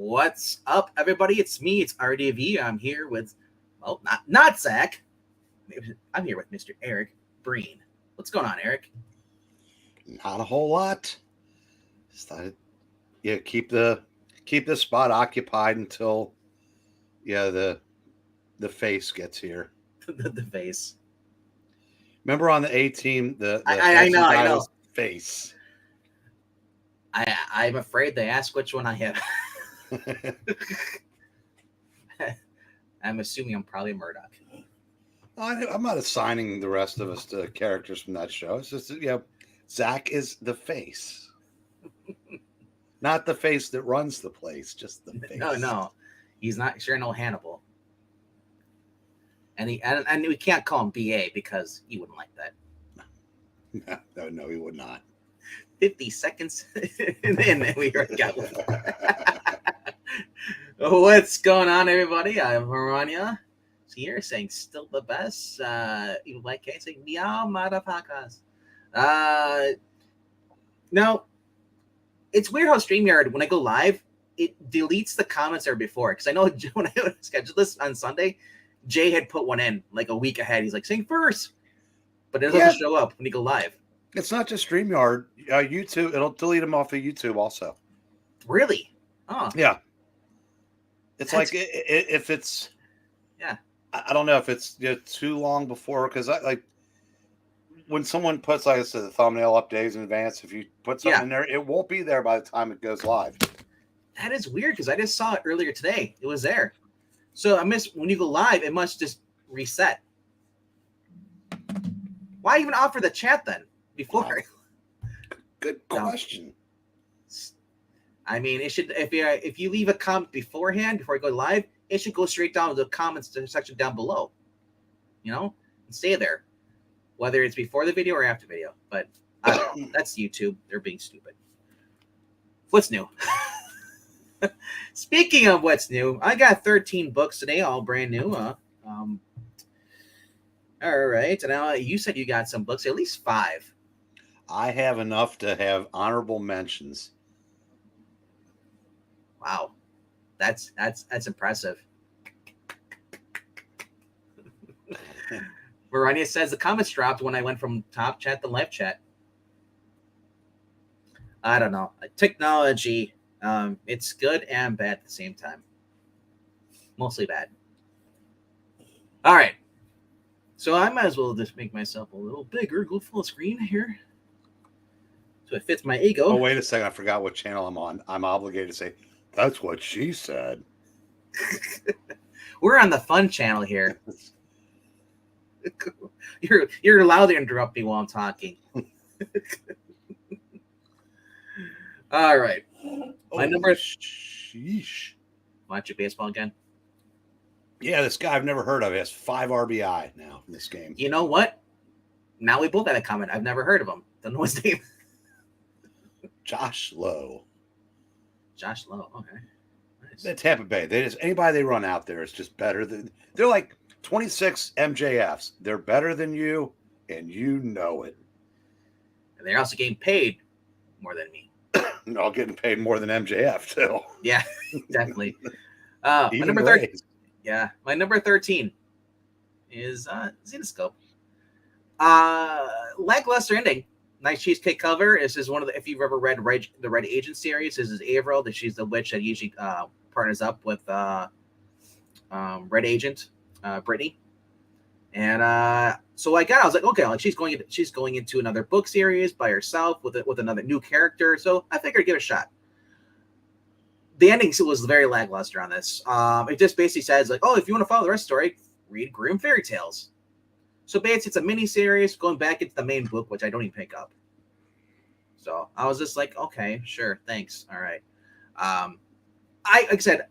What's up, everybody? It's me. It's RDV. I'm here with, well, not Zach. I'm here with Mr. Eric Breen. What's going on, Eric? Not a whole lot. Just thought, keep the spot occupied until the face gets here. the face. Remember on the A team, the I know, I know. Face. I'm afraid they asked which one I have. I'm assuming I'm probably Murdoch. I'm not assigning the rest of us to characters from that show. It's just Zach is the face, not the face that runs the place, just the face. No, he's not. Sure, no Hannibal. And we can't call him BA because he wouldn't like that. No, he would not. 50 seconds, and then we already got one. What's going on, everybody? I'm Verania here saying still the best. Even like Kate saying meow motherfuckers. Now, it's weird how StreamYard, when I go live, it deletes the comments there before. Because I know when I scheduled this on Sunday, Jay had put one in like a week ahead. He's like, saying first. But it doesn't show up when you go live. It's not just StreamYard. YouTube, it'll delete them off of YouTube also. Really? Oh. Yeah. It's like if it's... Yeah. I don't know if it's too long before, because when someone puts, like I said, the thumbnail up days in advance, if you put something in there, it won't be there by the time it goes live. That is weird, because I just saw it earlier today. It was there. So I missed when you go live, it must just reset. Why even offer the chat then before? Good question. I mean, it should if you leave a comment beforehand before you go live, it should go straight down to the comments section down below. And stay there, whether it's before the video or after video. But I don't know. That's YouTube. They're being stupid. What's new? Speaking of what's new, I got 13 books today, all brand new. All right. And now you said you got some books, at least 5. I have enough to have honorable mentions. Wow. That's impressive. Verania says the comments dropped when I went from top chat to live chat. I don't know. Technology, it's good and bad at the same time. Mostly bad. All right. So I might as well just make myself a little bigger, go full screen here. So it fits my ego. Oh, wait a second. I forgot what channel I'm on. I'm obligated to say, that's what she said. We're on the fun channel here. You're allowed to interrupt me while I'm talking. All right. My number. Sheesh. Watch your baseball again. Yeah, this guy I've never heard of. He has 5 RBI now in this game. You know what? Now we both had a comment. I've never heard of him. Don't know his name. Josh Lowe. Josh Lowe. Okay. Nice. The Tampa Bay. Anybody they run out there is just better than. They're like 26 MJFs. They're better than you, and you know it. And they're also getting paid more than me. All getting paid more than MJF too. Yeah, definitely. My number 13. Yeah, my number 13 is Zenoscope. Lackluster ending. Nice cheesecake cover. This is one of the. If you've ever read the Red Agent series, this is Avril. That she's the witch that usually partners up with Red Agent, Brittany. And so I was like, okay, like she's going into another book series by herself with another new character. So I figured I'd give it a shot. The ending was very lackluster on this. It just basically says like, oh, if you want to follow the rest of the story, read Grimm Fairy Tales. So basically, it's a mini series going back into the main book, which I don't even pick up. So I was just like, okay, sure, thanks, all right. Like I said,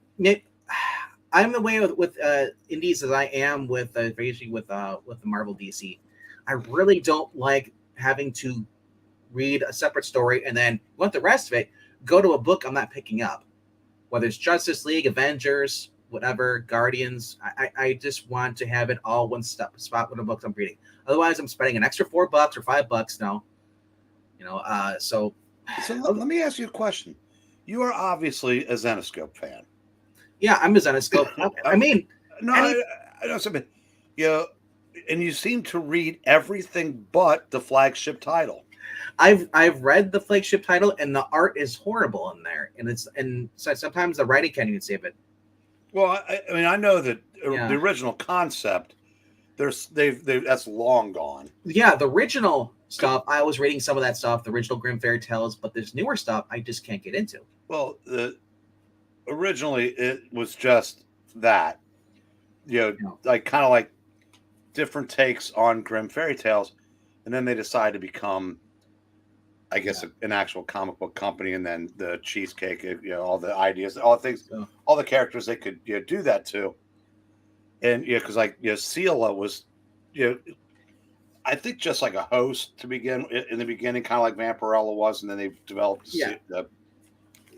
I'm the way with indies as I am with basically with the Marvel DC. I really don't like having to read a separate story and then want the rest of it go to a book I'm not picking up, whether it's Justice League, Avengers, whatever, Guardians. I just want to have it all one spot with the books I'm reading. Otherwise, I'm spending an extra $4 or $5 now. So let me ask you a question. You are obviously a Zenoscope fan. Yeah, I'm a Zenoscope. I mean, No, I know something. You know, and you seem to read everything but the flagship title. I've read the flagship title, and the art is horrible in there, and so sometimes the writing can't even save it. Well, I mean, I know that Yeah. the original concept, they've that's long gone. Yeah, the original stuff, I was reading some of that stuff, the original Grimm fairy tales, but this newer stuff I just can't get into. Well, originally it was just that, like kind of like different takes on Grimm fairy tales, and then they decided to become, I guess, an actual comic book company, and then the cheesecake, all the ideas, all the things, all the characters they could do that to, and because like Sela was, I think just like a host to begin in the beginning, kind of like Vampirella was, and then they developed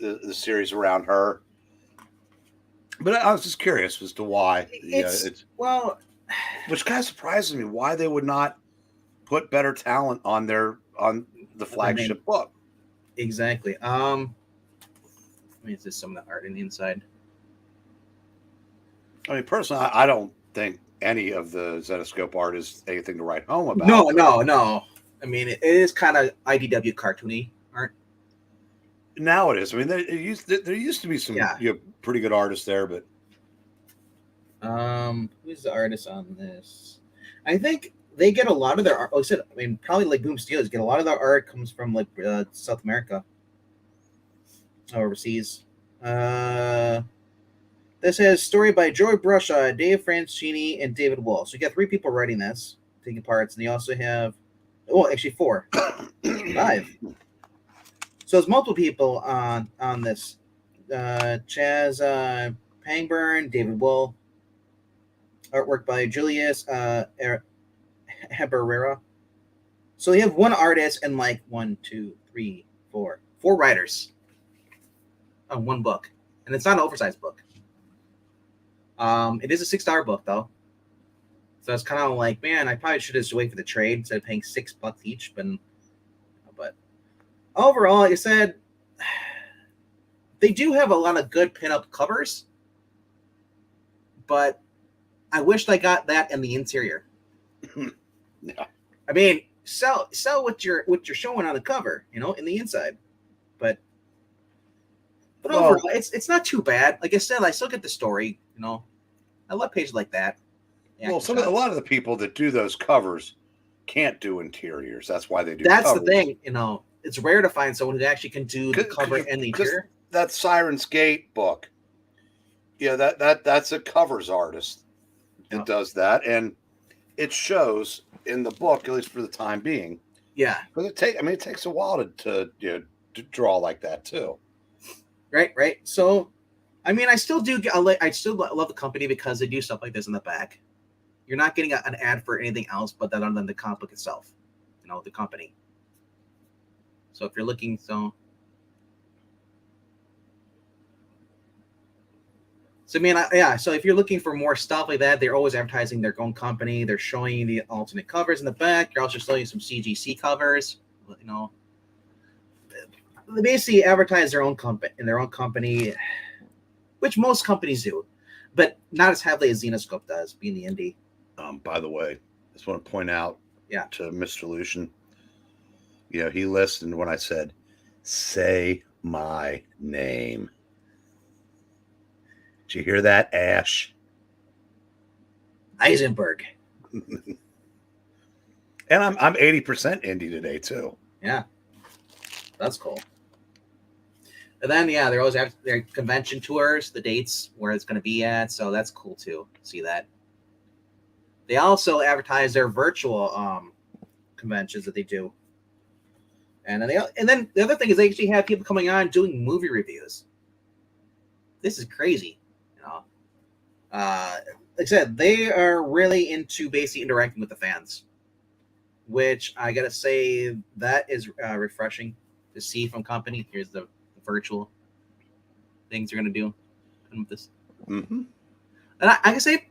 the series around her. But I was just curious as to why. Which kind of surprises me why they would not put better talent on the flagship book. Exactly. Let me see some of the art in the inside. I mean, personally, I don't think any of the Zenoscope art is anything to write home about. No. I mean, it is kind of IDW cartoony art. Now it is. I mean, there used to be some pretty good artists there, but who's the artist on this? I think they get a lot of their art. Like I said, I mean, probably like Boom Studios get a lot of their art comes from like South America, overseas. This has story by Joey Brusha, Dave Franchini, and David Wall. So you got 3 people writing this, taking parts, and you also have, actually 4, 5. So there's multiple people on this. Chaz Pangburn, David Wall, artwork by Julius Heberera. So you have 1 artist and like 1, 2, 3, 4 writers on 1 book, and it's not an oversized book. It is a $6 book though, so it's kind of like, man, I probably should just wait for the trade instead of paying $6 each. But overall, like I said, they do have a lot of good pinup covers, but I wished I got that in the interior. Yeah. I mean, sell what you're showing on the cover, in the inside. But overall, it's not too bad. Like I said, I still get the story. I love pages like that. Well, a lot of the people that do those covers can't do interiors. That's why they do. That's covers. The thing. It's rare to find someone who actually can do the cover and the interior. That Siren's Gate book, that's a covers artist that does that, and it shows in the book, at least for the time being. Yeah, but it takes a while to draw like that too. Right. So, I mean, I still love the company because they do stuff like this in the back. You're not getting an ad for anything else but that other than the comic book itself, the company. So if you're looking, So I mean, So if you're looking for more stuff like that, they're always advertising their own company. They're showing you the alternate covers in the back. They're also showing you some CGC covers. They basically advertise their own company, which most companies do, but not as heavily as Zenoscope does, being the indie. By the way, I just want to point out to Mr. Lucian, he listened when I said, "Say my name." Did you hear that, Ash? Eisenberg. And I'm 80% indie today too. Yeah, that's cool. And then they always have their convention tours, the dates where it's going to be at, so that's cool too. See that. They also advertise their virtual conventions that they do, and then the other thing is they actually have people coming on doing movie reviews. This is crazy. Like I said, they are really into basically interacting with the fans, which I gotta say that is refreshing to see from company. Here's the virtual things they're gonna do with this. Mm-hmm. And I can say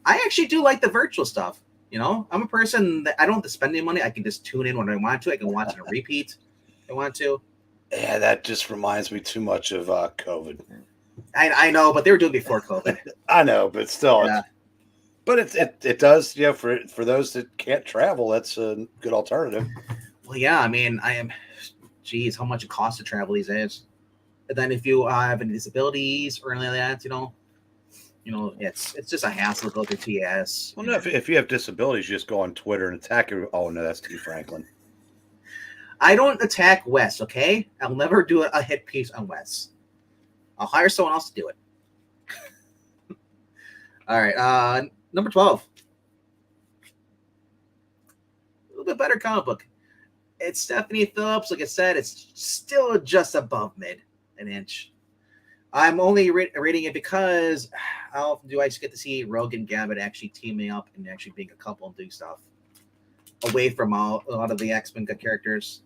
I actually do like the virtual stuff. I'm a person that I don't have to spend any money. I can just tune in when I want to. I can watch it on repeat if I want to. Yeah, that just reminds me too much of COVID. I know, but they were doing it before COVID. I know, but still, Yeah. but it does, for those that can't travel, that's a good alternative. Well, yeah, I mean, geez, how much it costs to travel these days. And then if you have any disabilities or anything like that, it's just a hassle to go through TS. Well, no, if you have disabilities, you just go on Twitter and attack it. Oh no, that's T. Franklin. I don't attack Wes, okay? I'll never do a hit piece on Wes. I'll hire someone else to do it. All right, number 12. A little bit better comic book. It's Stephanie Phillips. Like I said, it's still just above mid, an inch. I'm only rating it because how often do I just get to see Rogue and Gambit actually teaming up and actually being a couple and doing stuff away from a lot of the X-Men characters.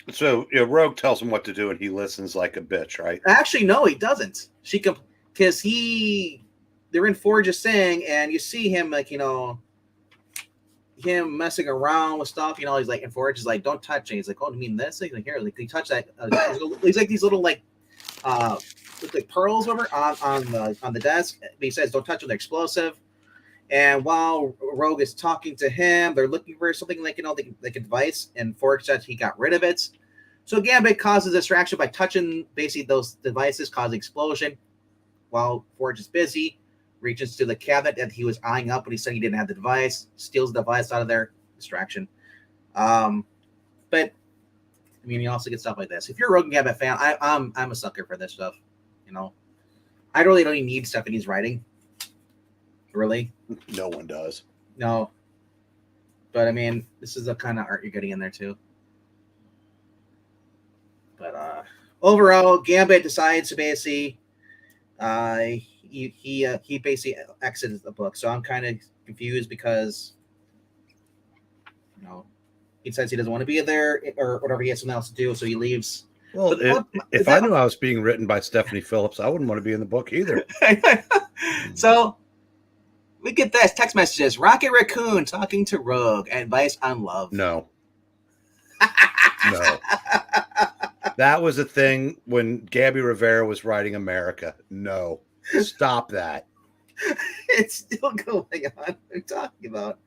So Rogue tells him what to do, and he listens like a bitch, right? Actually, no, he doesn't. Because they're in Forge's thing, and you see him him messing around with stuff. He's like, in Forge is like, don't touch it. He's like, oh, you mean this? He's like, here, like, can you touch that? He's like these little like pearls over on the desk. But he says, don't touch them, they're explosive. And while Rogue is talking to him, they're looking for something like a device, and Forge says he got rid of it. So Gambit causes distraction by touching basically those devices, causing explosion. While Forge is busy, reaches to the cabinet that he was eyeing up when he said he didn't have the device, steals the device out of there, distraction. But I mean, you also get stuff like this. If you're a Rogue and Gambit fan, I'm a sucker for this stuff. I really don't even need Stephanie's writing. Really, no one does. No, but I mean, this is the kind of art you're getting in there too. But overall, Gambit decides to basically, he basically exits the book. So I'm kind of confused because, he says he doesn't want to be there or whatever. He has something else to do, so he leaves. Well, if I knew I was being written by Stephanie Phillips, I wouldn't want to be in the book either. So we get this text messages. Rocket Raccoon talking to Rogue. Advice on love. No. No. That was a thing when Gabby Rivera was writing America. No. Stop that. It's still going on. What are you talking about?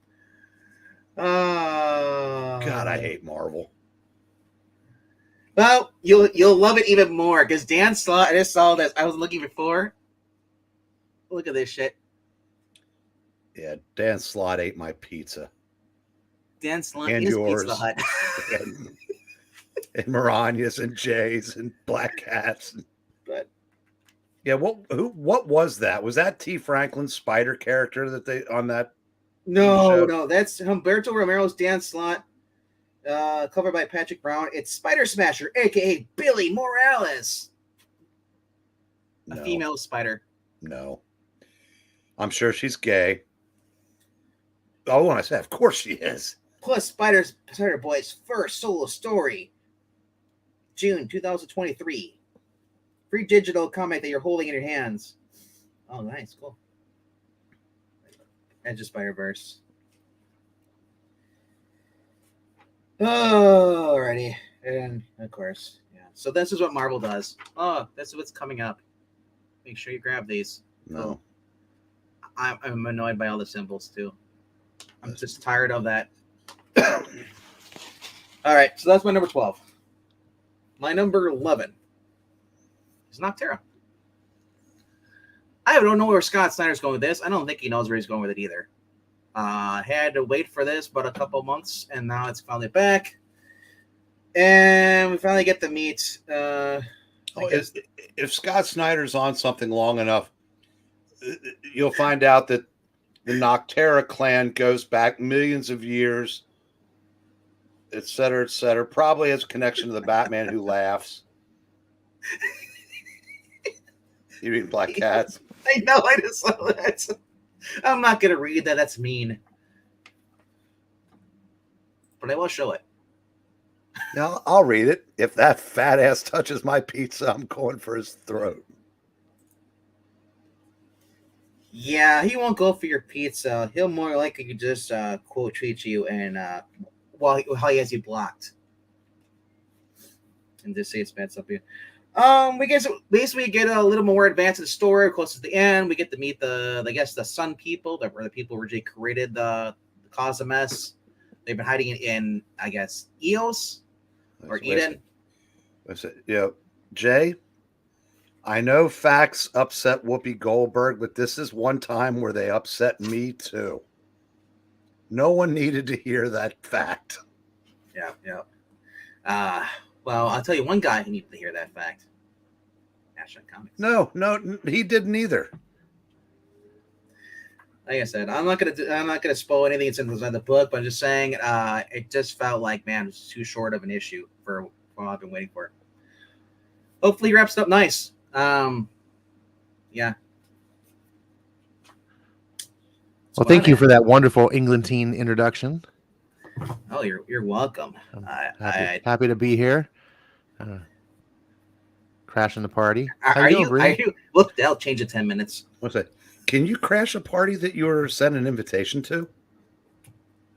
God, I hate Marvel. Well, you'll love it even more because Dan Slott. I just saw this. I was looking before. Look at this shit. Yeah, Dan Slott ate my pizza. Dan Slott and is yours. Pizza Hut. and Maranias and Jays and Black Cats. But yeah, what was that? Was that T. Franklin's spider character that they on that? No, that's Humberto Romero's Dan Slott. Covered by Patrick Brown. It's Spider Smasher, aka Billy Morales. A female spider. No. I'm sure she's gay. Oh, and I said, of course she is. Plus, Spider Boy's first solo story. June 2023. Free digital comic that you're holding in your hands. Oh, nice. Cool. Edge of Spider-Verse. Oh, alrighty. And, of course, yeah. So this is what Marvel does. Oh, this is what's coming up. Make sure you grab these. No. I'm annoyed by all the symbols, too. I'm just tired of that. All right, so that's my number 12. My number 11 is Noctera. I don't know where Scott Snyder's going with this. I don't think he knows where he's going with it either. Had to wait for this but a couple months, and now it's finally back. And we finally get to meet. If Scott Snyder's on something long enough, you'll find out that the Noctera clan goes back millions of years, et cetera, et cetera. Probably has a connection to the Batman Who Laughs. You mean Black Cats? I know, I just saw that. I'm not going to read that. That's mean. But I will show it. No, I'll read it. If that fat ass touches my pizza, I'm going for his throat. Yeah, he won't go for your pizza. He'll more likely just quote tweet you and while he has you blocked. And just say it's bad stuff. We basically get a little more advanced in the story. Close to the end, we get to meet the Sun people, that were the people who originally created the cause of mess. They've been hiding in I guess Eos or Eden. Jay, I know facts upset Whoopi Goldberg, but this is one time where they upset me too. No one needed to hear that fact. Yeah. Well, I'll tell you one guy who needed to hear that fact. Ashton Comics. No, he didn't either. Like I said, I'm not gonna spoil anything that's in the book, but I'm just saying, it just felt like, man, it's too short of an issue for what I've been waiting for. Hopefully, he wraps it up nice. Yeah. Well, thank you for that wonderful Englentine introduction. Oh, you're welcome. Happy to be here. Crashing the party. Are you? Look, they'll change in 10 minutes. What's that? Can you crash a party that you were sent an invitation to?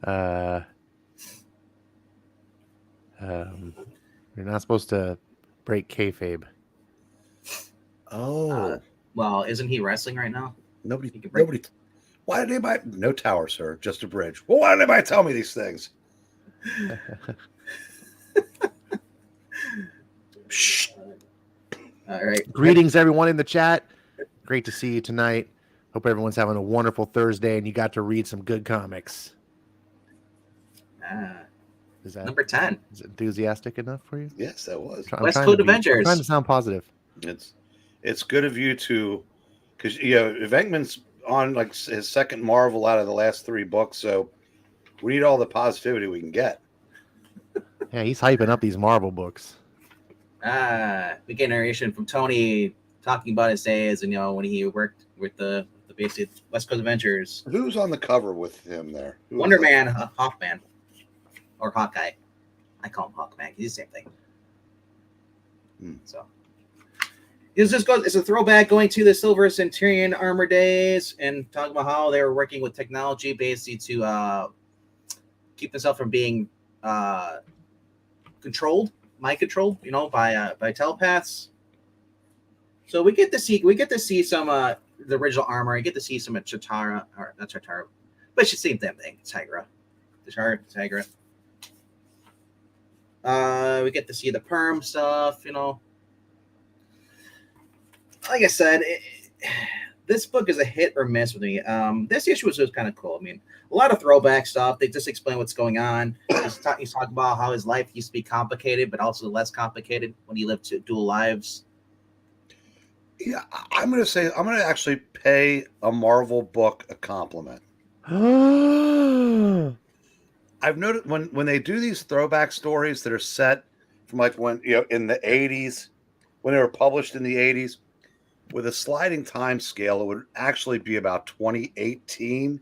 You're not supposed to break kayfabe. Oh, well, isn't he wrestling right now? Nobody. Why did anybody? No tower, sir. Just a bridge. Well, why did anybody tell me these things? Shh. All right. Greetings, everyone in the chat. Great to see you tonight. Hope everyone's having a wonderful Thursday and you got to read some good comics. Is that number 10? Is it enthusiastic enough for you? Yes, that was. West Coast Avengers. I'm trying to sound positive. It's good of you to, because Venkman's on like his second Marvel out of the last 3 books, so we need all the positivity we can get. Yeah, he's hyping up these Marvel books. We get narration from Tony talking about his days and when he worked with the basic West Coast Avengers. Who's on the cover with him there? Wonder Man, Hawkman, or Hawkeye. I call him Hawkman. He's the same thing. So it's a throwback going to the Silver Centurion armor days and talking about how they were working with technology basically to keep themselves from being mind controlled, by telepaths. So we get to see some the original armor. You get to see some of Chitara, or not Chitara, but it's the same damn thing. Tigra. We get to see the perm stuff, Like I said, this book is a hit or miss with me. This issue was kind of cool. I mean, a lot of throwback stuff. They just explain what's going on. He's talking about how his life used to be complicated, but also less complicated when he lived dual lives. Yeah, I'm going to actually pay a Marvel book a compliment. I've noticed when they do these throwback stories that are set from like when, in the 80s, when they were published in the 80s, with a sliding time scale, it would actually be about 2018,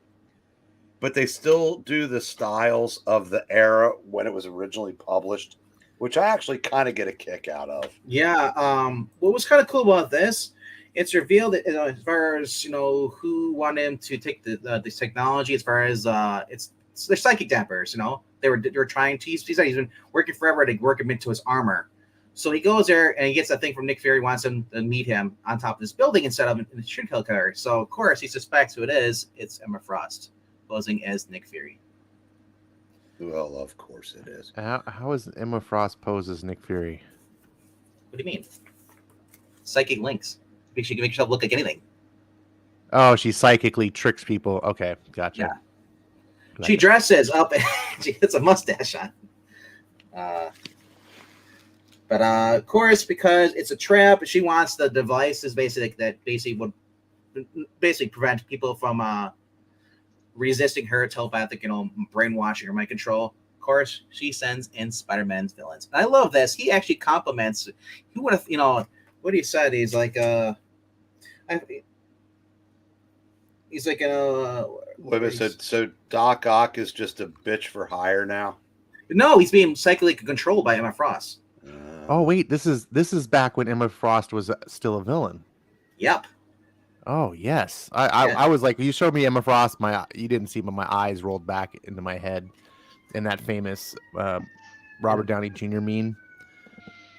but they still do the styles of the era when it was originally published, which I actually kind of get a kick out of. Yeah. What was kind of cool about this, it's revealed that, as far as, who wanted him to take this technology, as far as they're psychic dampers, they were trying to, he's been working forever to work him into his armor. So he goes there and he gets that thing from Nick Fury, wants him to meet him on top of this building instead of in the street car. So of course he suspects who it is. It's Emma Frost, posing as Nick Fury. Well, of course it is. How is Emma Frost posed as Nick Fury? What do you mean? Psychic links. You can make yourself look like anything. Oh, she psychically tricks people. Okay, gotcha. Yeah. She dresses up and she gets a mustache on. But of course, because it's a trap, she wants the devices that would prevent people from resisting her telepathic, brainwashing or mind control. Of course, she sends in Spider-Man's villains. And I love this. He actually compliments. He would have, what he said. He's like, Wait a minute. So Doc Ock is just a bitch for hire now? No, he's being psychically controlled by Emma Frost. Oh wait, this is back when Emma Frost was still a villain. Yep. Oh yes, I was like, you showed me Emma Frost, you didn't see, but my eyes rolled back into my head in that famous Robert Downey Jr. meme.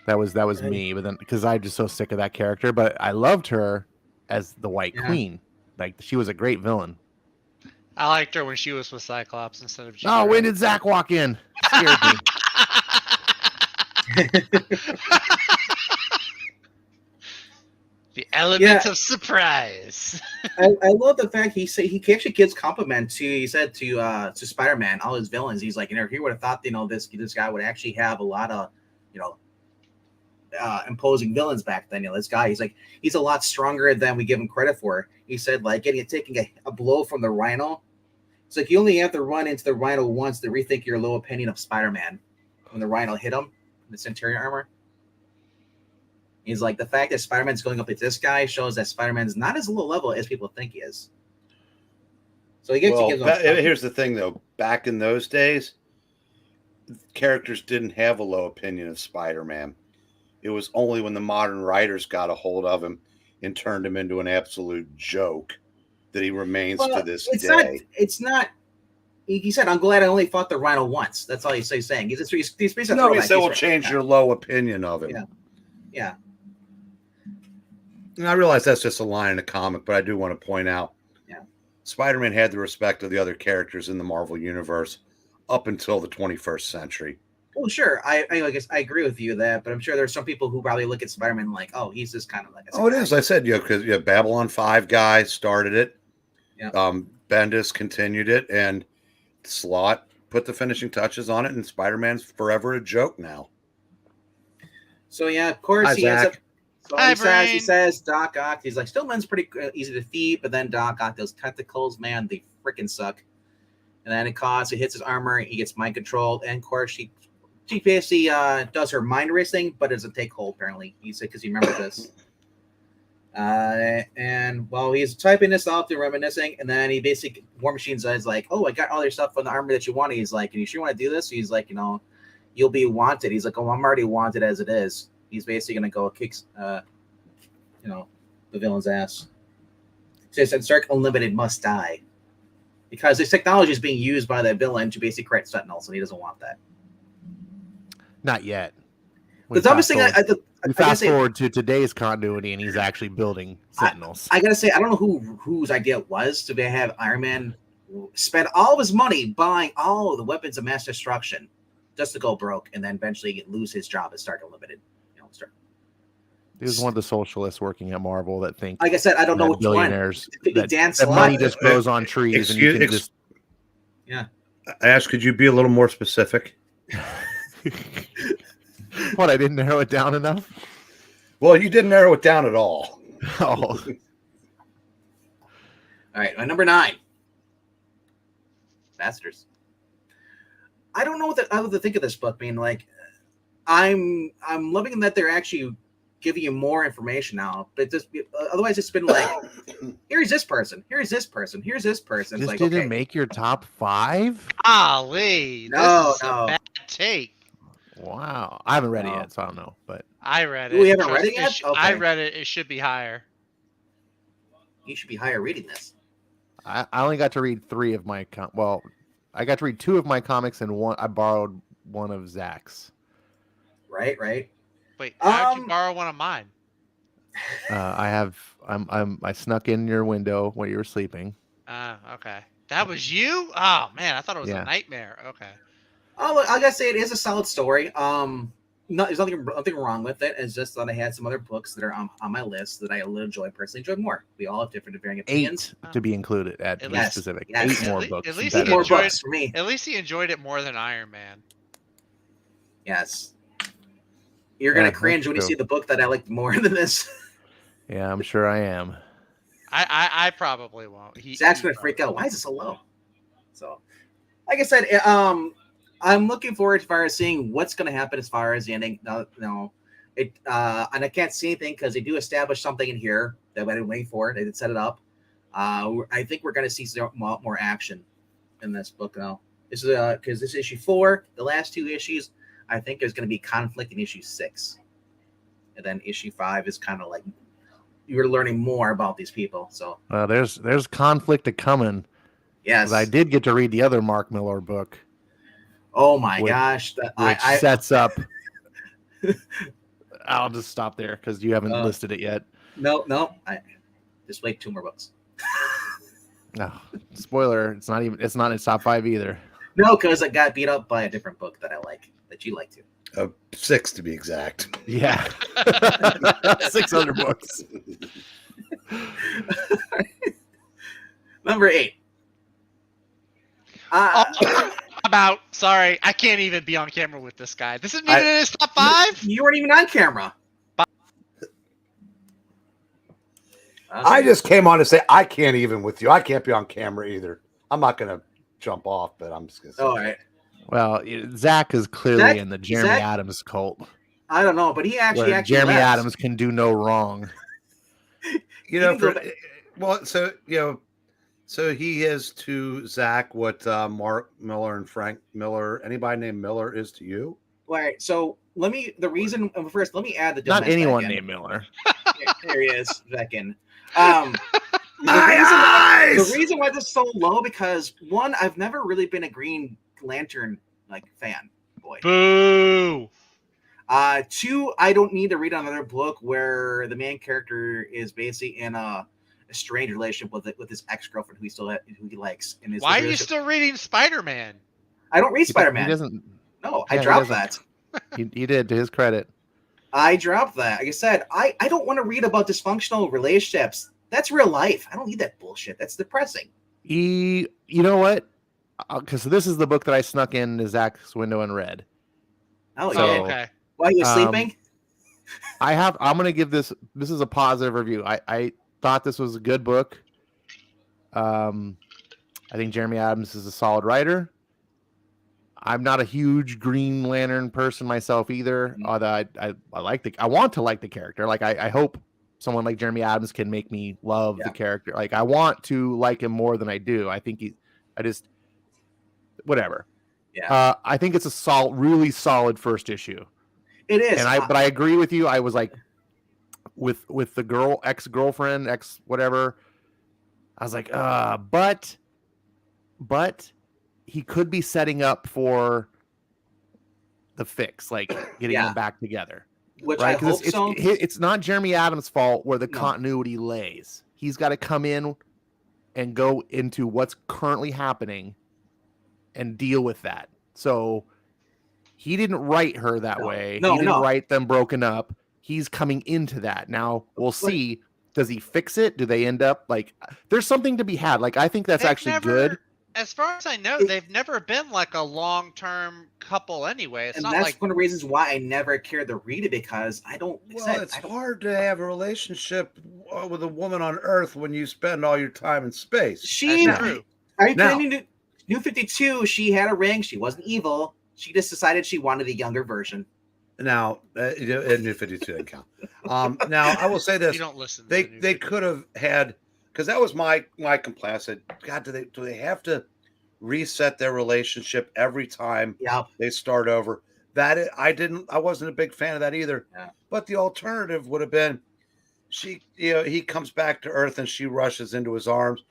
That was me, but then because I'm just so sick of that character, but I loved her as the White Yeah. Queen. Like she was a great villain. I liked her when she was with Cyclops instead of Oh, Jean when Grey. did Zach walk in? Scared me. The element Yeah. of surprise. I love the fact he actually gives compliment to Spider-Man, all his villains. He's like, he would have thought, this guy would actually have a lot of, imposing villains back then. This guy, he's a lot stronger than we give him credit for. He said, like, taking a blow from the Rhino. It's like you only have to run into the Rhino once to rethink your low opinion of Spider-Man when the Rhino hit him in the Centurion armor. He's like, the fact that Spider-Man's going up with this guy shows that Spider-Man's not as low level as people think he is. So he gets to give them. Here's the thing, though. Back in those days, characters didn't have a low opinion of Spider-Man. It was only when the modern writers got a hold of him and turned him into an absolute joke that he remains to this day. It's not. He said, "I'm glad I only fought the Rhino once." That's all he's saying. He's basically no, he said, "Will change your low opinion of him." Yeah. And I realize that's just a line in a comic, but I do want to point out, Spider-Man had the respect of the other characters in the Marvel Universe up until the 21st century. Well, sure. I guess I agree with you that, but I'm sure there's some people who probably look at Spider-Man like, oh, he's just kind of like. It is. I said, because Babylon 5 guy started it. Yeah. Bendis continued it, and Slott put the finishing touches on it, and Spider-Man's forever a joke now. So of course Hi, he ends up. Zach. He says Doc Ock. He's like, Stillman's pretty easy to defeat, but then Doc Ock, those tentacles, man, they freaking suck. And then it hits his armor. He gets mind controlled, and of course she basically does her mind racing, but it doesn't take hold apparently. He said because he remembers this. And while he's typing this off, they're reminiscing, and then he basically War Machine says like, "Oh, I got all your stuff on the armor that you wanted." He's like, "And you sure want to do this?" He's like, "You'll be wanted." He's like, "Oh, I'm already wanted as it is." He's basically gonna go kick, the villain's ass. He says, "Stark Unlimited must die," because this technology is being used by the villain to basically create Sentinels, and he doesn't want that. Not yet. The dumbest thing we fast forward to today's continuity, and he's actually building Sentinels. I gotta say, I don't know whose idea it was to have Iron Man spend all of his money buying all of the weapons of mass destruction just to go broke, and then eventually lose his job at Stark Unlimited. He was one of the socialists working at Marvel that think, like I said, I don't know which billionaires one. that money just grows on trees, and you can just. I asked, could you be a little more specific? What, I didn't narrow it down enough? Well, you didn't narrow it down at all. Oh. All right, number 9. Masters. I don't know what to think of this book. I mean, like, I'm loving that they're actually giving you more information now. But otherwise, it's been like, here's this person, here's this person, here's this person. Just like, didn't make your top 5? Golly, no, this is a bad take. Wow, I haven't read it yet, so I don't know. But I read it. We haven't read it yet. I read it. It should be higher. You should be higher reading this. I only got to read 3 of my I got to read 2 of my comics, and I borrowed one of Zach's. Right. Wait, how did you borrow one of mine? I snuck in your window when you were sleeping. Okay. That was you? Oh man, I thought it was a nightmare. Okay. Oh, look, I gotta say it is a solid story. There's nothing wrong with it. It's just that I had some other books that are on my list that I personally enjoyed more. We all have different varying opinions. 8 to be included at Yes, specific. yes. 8 more books. At least 8 more books for me. At least he enjoyed it more than Iron Man. Yes. You're gonna cringe when you see the book that I liked more than this. Yeah, I'm sure I am. I probably won't. Zach's gonna freak out. Why is it so low? So, like I said, I'm looking forward as far as seeing what's going to happen as far as the ending. And I can't see anything because they do establish something in here that I've been waiting for. They did set it up. I think we're going to see more action in this book now. This is because this is issue 4. The last 2 issues, I think there's going to be conflict in issue 6, and then issue 5 is kind of like you're learning more about these people. So there's conflict a coming. Yes, I did get to read the other Mark Millar book. Oh my gosh! Which sets up I'll just stop there because you haven't listed it yet. No. I just wait 2 more books. No, spoiler. It's not in its top 5 either. No, because I got beat up by a different book that I like, that you like too. 6 to be exact. Yeah. 600 books. Number 8. I'm out. Sorry, I can't even be on camera with this guy. This isn't even in his top 5. You weren't even on camera. I just came on to say I can't even with you. I can't be on camera either. I'm not going to jump off, but I'm just going to say. All right. Well, Zach is clearly in the Jeremy Adams cult. I don't know, but he actually Jeremy left. Adams can do no wrong. So he is to Zach what Mark Miller and Frank Miller, anybody named Miller, is to you. All right. So let me add the Not dumbass anyone back in. named Miller. Here he is, back in. My The reason why this is so low, because 1, I've never really been a Green Lantern fan boy. Boo. 2, I don't need to read another book where the main character is basically in a strange relationship with his ex-girlfriend who he likes. In his Why are you still reading Spider-Man? I don't read Spider-Man. He doesn't. No, Yeah, I dropped that. He did, to his credit. I dropped that. Like I said, I don't want to read about dysfunctional relationships. That's real life. I don't need that bullshit. That's depressing. You know what? Because this is the book that I snuck in Zach's window and read. Oh, So- yeah. Okay. Why are you sleeping? I'm going to give this is a positive review. I thought this was a good book. I think Jeremy Adams is a solid writer. I'm not a huge Green Lantern person myself either. Although I want to like the character. Like I hope someone like Jeremy Adams can make me love the character. Like I want to like him more than I do. I think whatever. Yeah. I think it's a really solid first issue. It is. But I agree with you. I was like, with the ex-girlfriend, whatever. I was like, but he could be setting up for the fix, like getting them back together. Which right? I hope so. It's not Jeremy Adams' fault where the continuity lays. He's got to come in and go into what's currently happening and deal with that. So he didn't write her that way. He didn't write them broken up. He's coming into that. Now we'll see. Does he fix it? Do they end up like there's something to be had? Like I think that's actually good. As far as I know, they've never been like a long-term couple anyway. It's not that's like one of the reasons why I never cared to read it, because I don't. It's hard to have a relationship with a woman on Earth when you spend all your time in space. That's true. Are you kidding me? New 52, she had a ring. She wasn't evil. She just decided she wanted a younger version. Now, New 52 didn't count. Now, I will say this: you don't listen. They could have had, because that was my complaint. I said, God, do they have to reset their relationship every time they start over? I wasn't a big fan of that either. Yeah. But the alternative would have been, he comes back to Earth and she rushes into his arms.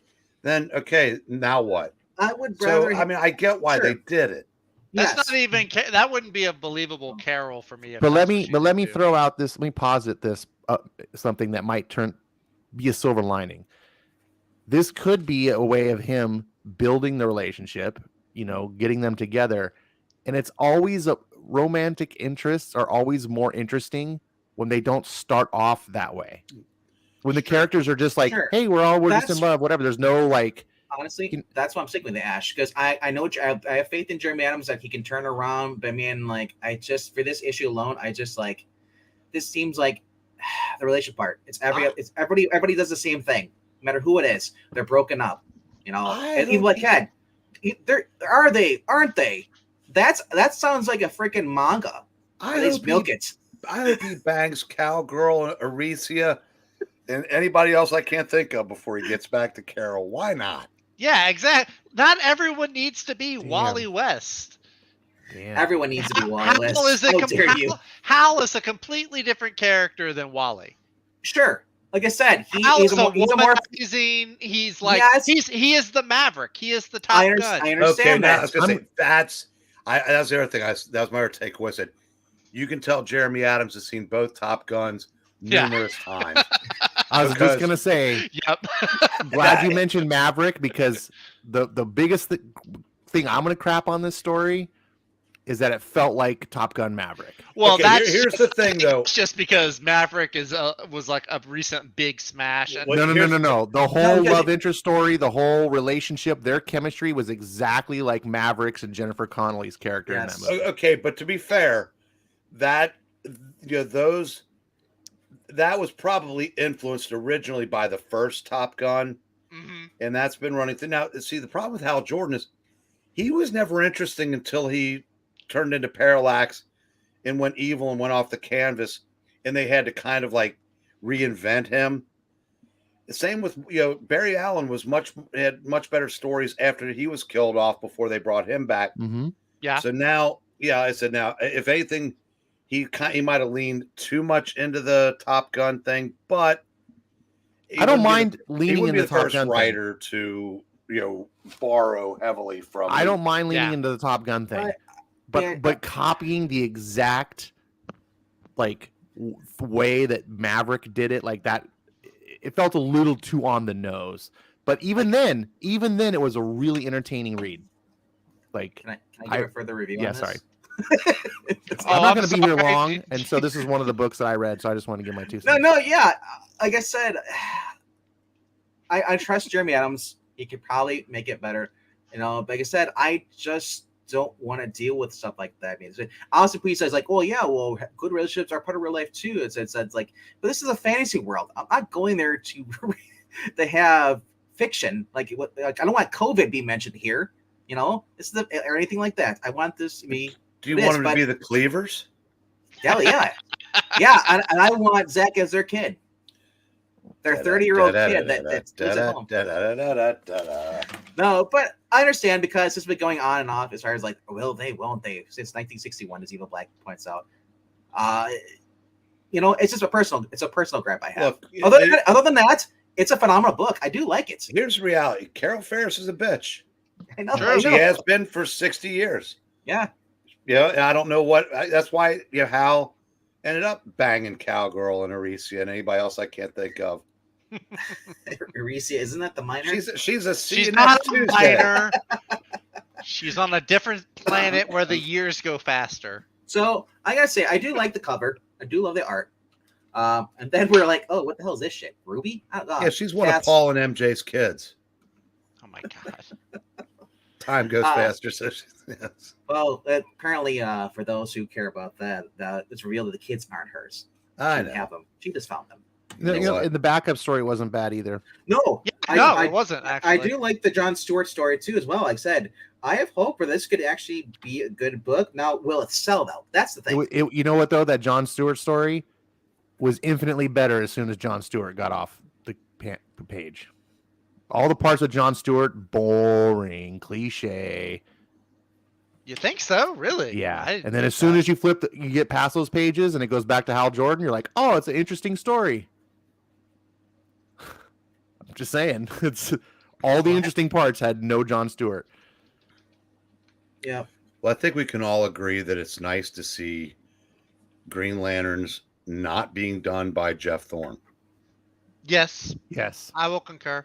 Then okay, now what? I would rather. So I mean, I get why they did it. That's not even. That wouldn't be a believable Carol for me. But let me throw out this. Let me posit this something that might be a silver lining. This could be a way of him building the relationship, getting them together, and it's always romantic interests are always more interesting when they don't start off that way. When the characters are just like, hey, we're just in love, whatever. There's no like. Honestly, that's why I'm sticking with the Ash, because I know I have faith in Jeremy Adams that he can turn around. But man, like for this issue alone, this seems like the relationship part. It's everybody does the same thing, no matter who it is. They're broken up, and even like Ed, aren't they? That sounds like a freaking manga. At least milk it. I hope he bangs Cowgirl, Aricia, and anybody else I can't think of before he gets back to Carol. Why not? Yeah, exactly. Not everyone needs to be Wally West. Damn. Everyone needs to be Wally West. How dare you? Hal is a completely different character than Wally. Sure. Like I said, he's a womanizing. He's like he is the Maverick. He is the Top Gun. I understand that. I was gonna say that's the other thing. That was my other takeaway. I said you can tell Jeremy Adams has seen both Top Guns Yeah. numerous times. I was Because- just gonna say, Yep. glad you mentioned Maverick, because the biggest thing I'm gonna crap on this story is that it felt like Top Gun Maverick. Well, Okay, that's here's the thing, though. It's just because Maverick was like a recent big smash. And Well, No. The whole because- love interest story, the whole relationship, their chemistry was exactly like Maverick's and Jennifer Connelly's character Yes. in that movie. Okay, but to be fair, that that was probably influenced originally by the first Top Gun, Mhm. and that's been running through. Now, see, the problem with Hal Jordan is he was never interesting until he turned into Parallax and went evil and went off the canvas, and they had to kind of like reinvent him. The same with Barry Allen had much better stories after he was killed off before they brought him back. Mm-hmm. Yeah. So now, I said now, if anything, he might have leaned too much into the Top Gun thing, but I don't mind he leaning would be into the the Top first Gun thing. writer to borrow heavily from. I don't mind leaning Yeah. into the Top Gun thing, yeah. but copying the exact way that Maverick did it, like that, it felt a little too on the nose. But even then, it was a really entertaining read. Like, Can I give a further review? yeah, on this? sorry. Oh, I'm not I'm going to be here sorry. long, and so this is one of the books that I read. So I just want to give my 2 No, cents. no, yeah. Like I said, I trust Jeremy Adams. He could probably make it better. Like I said, I just don't want to deal with stuff like that. I mean, Alison Puig says, like, "Oh yeah, well, good relationships are part of real life too." It's like, but this is a fantasy world. I'm not going there to to have fiction. Like, I don't want COVID be mentioned here. This is or anything like that. I want this to be. Do you It want is, him to but- be the Cleavers? Hell yeah, yeah, and I want Zach as their kid. Their 30-year-old kid that lives at home. No, but I understand because it's been going on and off as far as like, will they, won't they, since 1961, as Evil Black points out. It's just a personal gripe I have. Look, Other than that, it's a phenomenal book. I do like it. here's the reality: Carol Ferris is a bitch. I know. Sure. I She know. has been for 60 years. Yeah. And I don't know that's why Hal ended up banging Cowgirl and Aricia and anybody else I can't think of. Aricia, isn't that the minor? She's a She's C not next a Tuesday. minor. She's on a different planet where the years go faster. So I gotta say, I do like the cover. I do love the art. And then we're like, oh, what the hell is this shit? Ruby? Yeah, she's one of Cats. Paul and MJ's kids. Oh my god. Time goes faster. So yes. Well, apparently, for those who care about that, it's revealed that the kids aren't hers. She I didn't know. have them. She just found them. And the backup story wasn't bad either. No, Yeah, no, it wasn't actually. I do like the John Stewart story too, as well. Like I said, I have hope for this could actually be a good book. Now, will it sell though? That's the thing. You know what though? That John Stewart story was infinitely better as soon as John Stewart got off the page. All the parts of John Stewart, boring, cliche. You think so? Really? Yeah. I didn't And then think as soon that. as you you get past those pages and it goes back to Hal Jordan, you're like, oh, it's an interesting story. I'm just saying. It's all the interesting parts had no John Stewart. Yeah. Well, I think we can all agree that it's nice to see Green Lanterns not being done by Jeff Thorne. Yes, Yes. I will concur.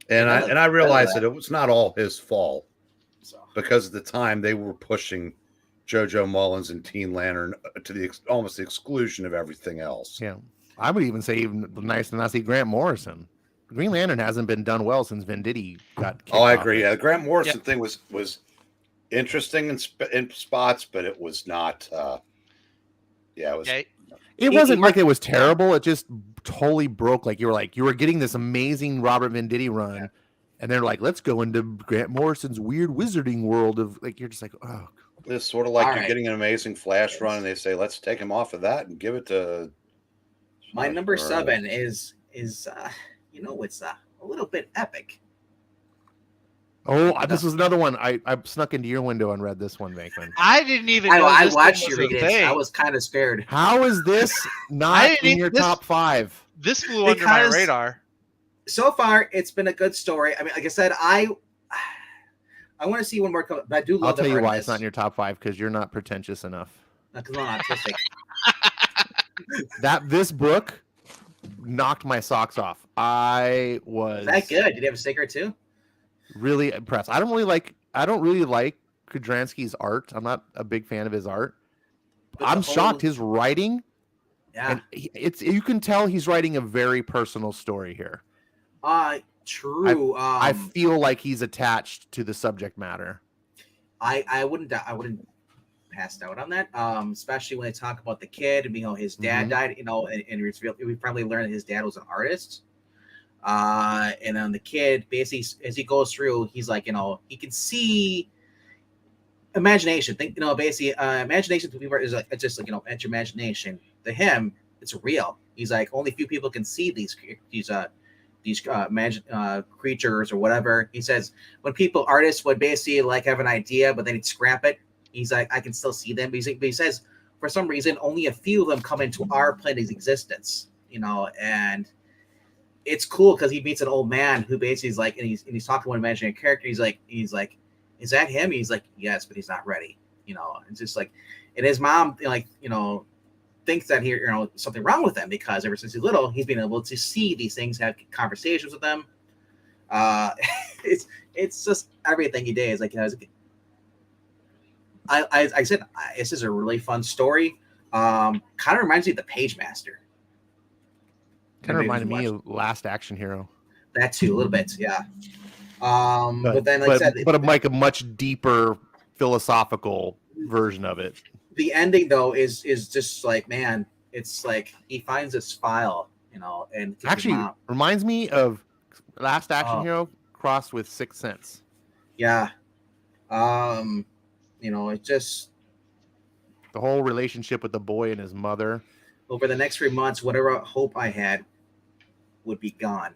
And I I like- and I realized I like that it was not all his fault So because at the time they were pushing JoJo Mullins and Teen Lantern to the almost the exclusion of everything else. Yeah. I would even say even nice to not see Grant Morrison. Green Lantern hasn't been done well since Venditti got kicked Oh, I off. agree. Yeah, the Grant Morrison thing was interesting in spots, but it was not. It was. Okay. It wasn't like it was terrible. It just totally broke. Like you were getting this amazing Robert Venditti run, and they're like, let's go into Grant Morrison's weird wizarding world of like. You're just like, oh, It's sort of like All you're right. getting an amazing Flash run, and they say, "Let's take him off of that and give it to." my number Or- 7 is it's a little bit epic. oh, this was another one. I snuck into your window and read this one, Bankman. I didn't even I know I this watched thing you was read a it. thing. I was kind of scared. How is this I not didn't in even- your this- top 5? This flew under my Because- radar. So far, it's been a good story. I mean, like I said, I want to see one more come, but I do love I'll tell the you art in why this. it's not in your top 5 because you're not pretentious enough. because I'm autistic. This book knocked my socks off. I was Is that good? Did you have a sticker too? really impressed. I don't really like Kudransky's art. I'm not a big fan of his art. But the I'm shocked whole- his writing, Yeah. and it's you can tell he's writing a very personal story here. True. I feel like he's attached to the subject matter. I wouldn't pass out on that. Especially when they talk about the kid. You know, his dad Mhm. died. You know, and we probably learned that his dad was an artist. And then the kid basically, as he goes through, he's like, you know, he can see imagination. Think, you know, basically, imagination to people is like it's just like, you know, it's your imagination. To him, it's real. He's like, only few people can see these creatures or whatever. He says when artists would basically like have an idea, but then he'd scrap it. He's like, I can still see them. But he says for some reason, only a few of them come into our planet's existence. You know, and it's cool because he meets an old man who basically is like, and he's talking to an imaginary character. He's like, is that him? He's like, yes, but he's not ready. You know, it's just like, and his mom, like, you know, thinks that here, you know, something wrong with him because ever since he's little, he's been able to see these things, have conversations with them. It's just everything he did is like, I said, this is a really fun story. Kind of reminds me of the Page Master. Kind of reminded me of Last Action Hero. That too, a little bit, yeah. But then, like I said, like a much deeper philosophical version of it. The ending though is just like, man, it's like he finds this file, you know, and actually reminds me of Last Action Hero crossed with Sixth Sense. Yeah. You know, it just the whole relationship with the boy and his mother. Over the next 3 months, whatever hope I had would be gone.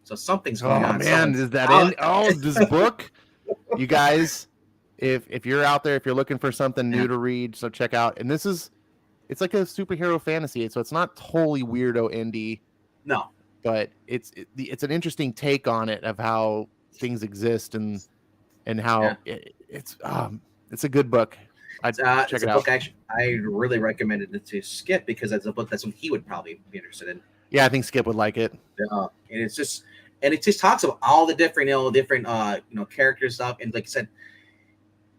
So something's going on. Oh man, is that in? Oh, this book, you guys. If you're out there, if you're looking for something new to read, so check out. And it's like a superhero fantasy, so it's not totally weirdo indie. No, but it's an interesting take on it of how things exist and how it's a good book. I'd check it out. Book I really recommended it to Skip because that's a book that's what he would probably be interested in. Yeah, I think Skip would like it. And it just talks about all the different character stuff, and like I said,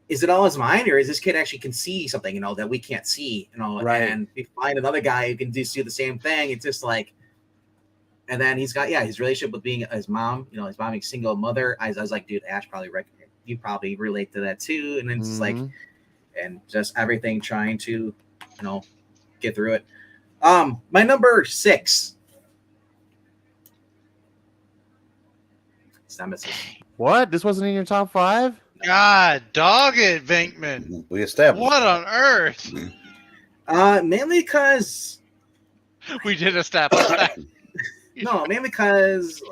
is it all his mind, or is this kid actually can see something, you know, that we can't see, you know? Right. And we find another guy who can do the same thing. It's just like, and then he's got his relationship with being his mom, you know, his mom being single mother. I was like, dude, Ash you probably relate to that too. And then it's like, and just everything trying to, you know, get through it. My number 6. It's Nemesis. What? This wasn't in your top 5? God, dog it, Venkman. We established. What on earth? Mainly because we did establish that. No, mainly because,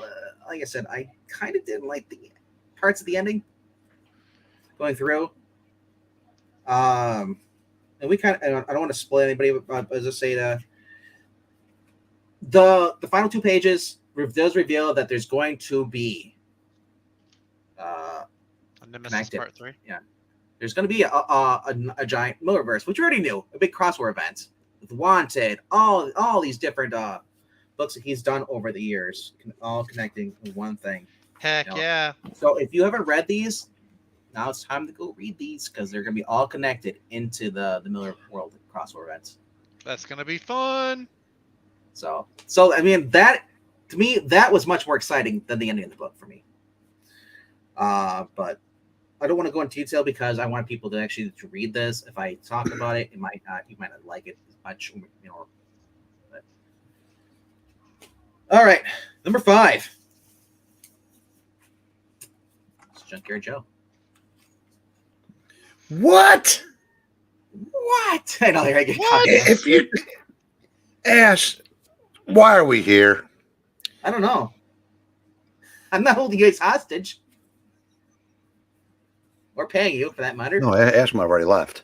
like I said, I kind of didn't like the parts of the ending going through. And we kind of, I don't want to spoil anybody, but I'll just say that the final 2 pages does reveal that there's going to be Nemesis Part 3. Yeah, there's going to be a giant Millerverse, which we already knew, a big crossover event with Wanted, all these different books that he's done over the years, all connecting in one thing. Heck yeah! So if you haven't read these, now it's time to go read these because they're going to be all connected into the Miller World crossover events. That's going to be fun. So I mean, that to me, that was much more exciting than the ending of the book for me. But I don't want to go into detail because I want people to actually read this. If I talk about it, you might not like it as much, you know. But. All right, number 5. It's Junkyard Joe. What? I know. Here I get caught. If you, Ash, why are we here? I don't know. I'm not holding you guys hostage. Or paying you, for that matter. No, Ash might have already left.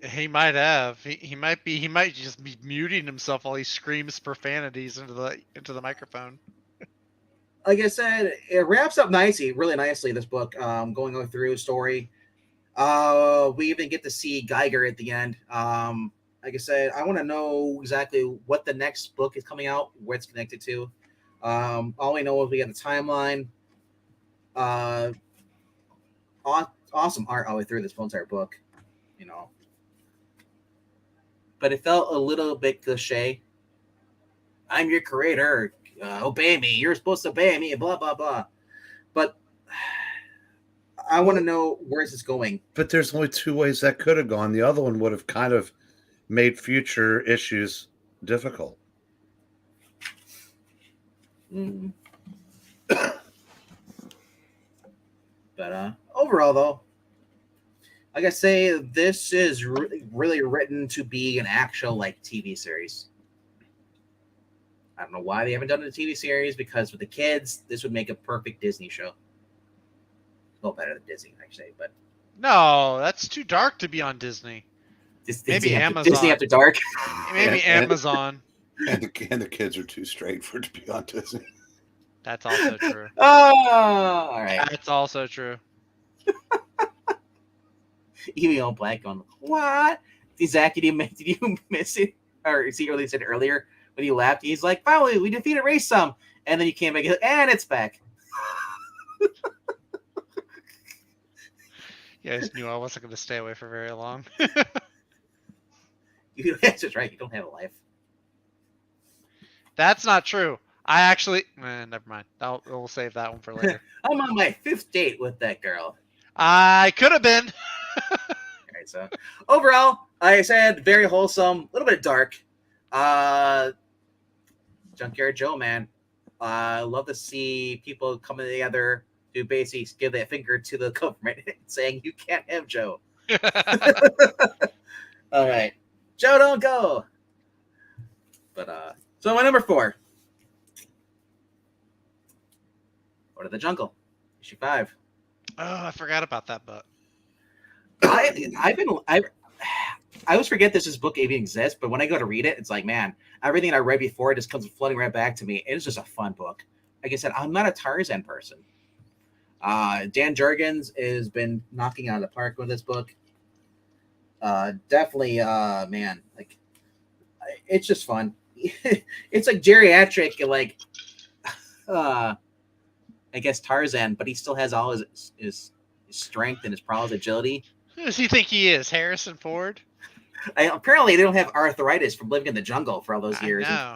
He might have. He might just be muting himself while he screams profanities into the microphone. Like I said, it wraps up really nicely. This book, going through story. We even get to see Geiger at the end. Like I said, I want to know exactly what the next book is coming out, where it's connected to. All we know is we got the timeline. Awesome art all the way through this whole entire book, you know. But it felt a little bit cliche. I'm your creator. Obey me. You're supposed to obey me. Blah blah blah. But I want to know where's this going. But there's only two ways that could have gone. The other one would have kind of made future issues difficult. Mm. But overall, though, like I say, this is really written to be an actual like TV series. I don't know why they haven't done a TV series, because with the kids, this would make a perfect Disney show. Well, better than Disney, actually, but No, that's too dark to be on Disney. Maybe Amazon. Disney After Dark. Maybe Amazon. And the kids are too straight for it to be on Disney. That's also true. Oh, all right. That's also true. Even on Black on what? Zach, did you miss it? Or see what they said earlier when he laughed? He's like, finally, we defeated Raysum. And then you came back and it's back. You guys knew I wasn't going to stay away for very long. That's just right. You don't have a life. That's not true. I actually... never mind. We'll save that one for later. I'm on my 5th date with that girl. I could have been. All right, so overall, like I said, very wholesome, a little bit dark. Junkyard Joe, man. I love to see people coming together to basically give that finger to the government saying you can't have Joe. All right. Joe, don't go. But so my number 4. Order of the Jungle, issue 5. Oh, I forgot about that book. I always forget this book even exists, but when I go to read it, it's like, man, everything I read before just comes flooding right back to me. It's just a fun book. Like I said, I'm not a Tarzan person. Dan Jurgens has been knocking out of the park with this book. Definitely, man, like it's just fun. It's like geriatric, like I guess Tarzan, but he still has all his strength and his prowess, agility. Who does he think he is? Harrison Ford? Apparently, they don't have arthritis from living in the jungle for all those years. I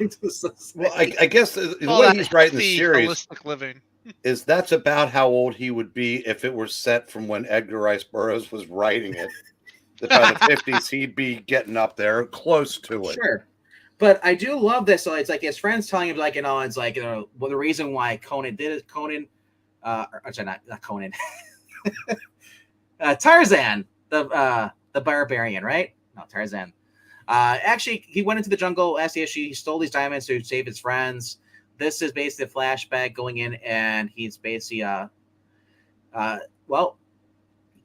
Well, I guess the way he's writing the series holistic living. is that's about how old he would be if it were set from when Edgar Rice Burroughs was writing it. That by the 50s, he'd be getting up there close to it. Sure. But I do love this. So it's like his friends telling him, like, it's like, well, the reason why Conan did it, sorry, not Conan, Tarzan, the barbarian, right? No, Tarzan. Actually, he went into the jungle last issue. He stole these diamonds to save his friends. This is basically a flashback going in, and he's basically,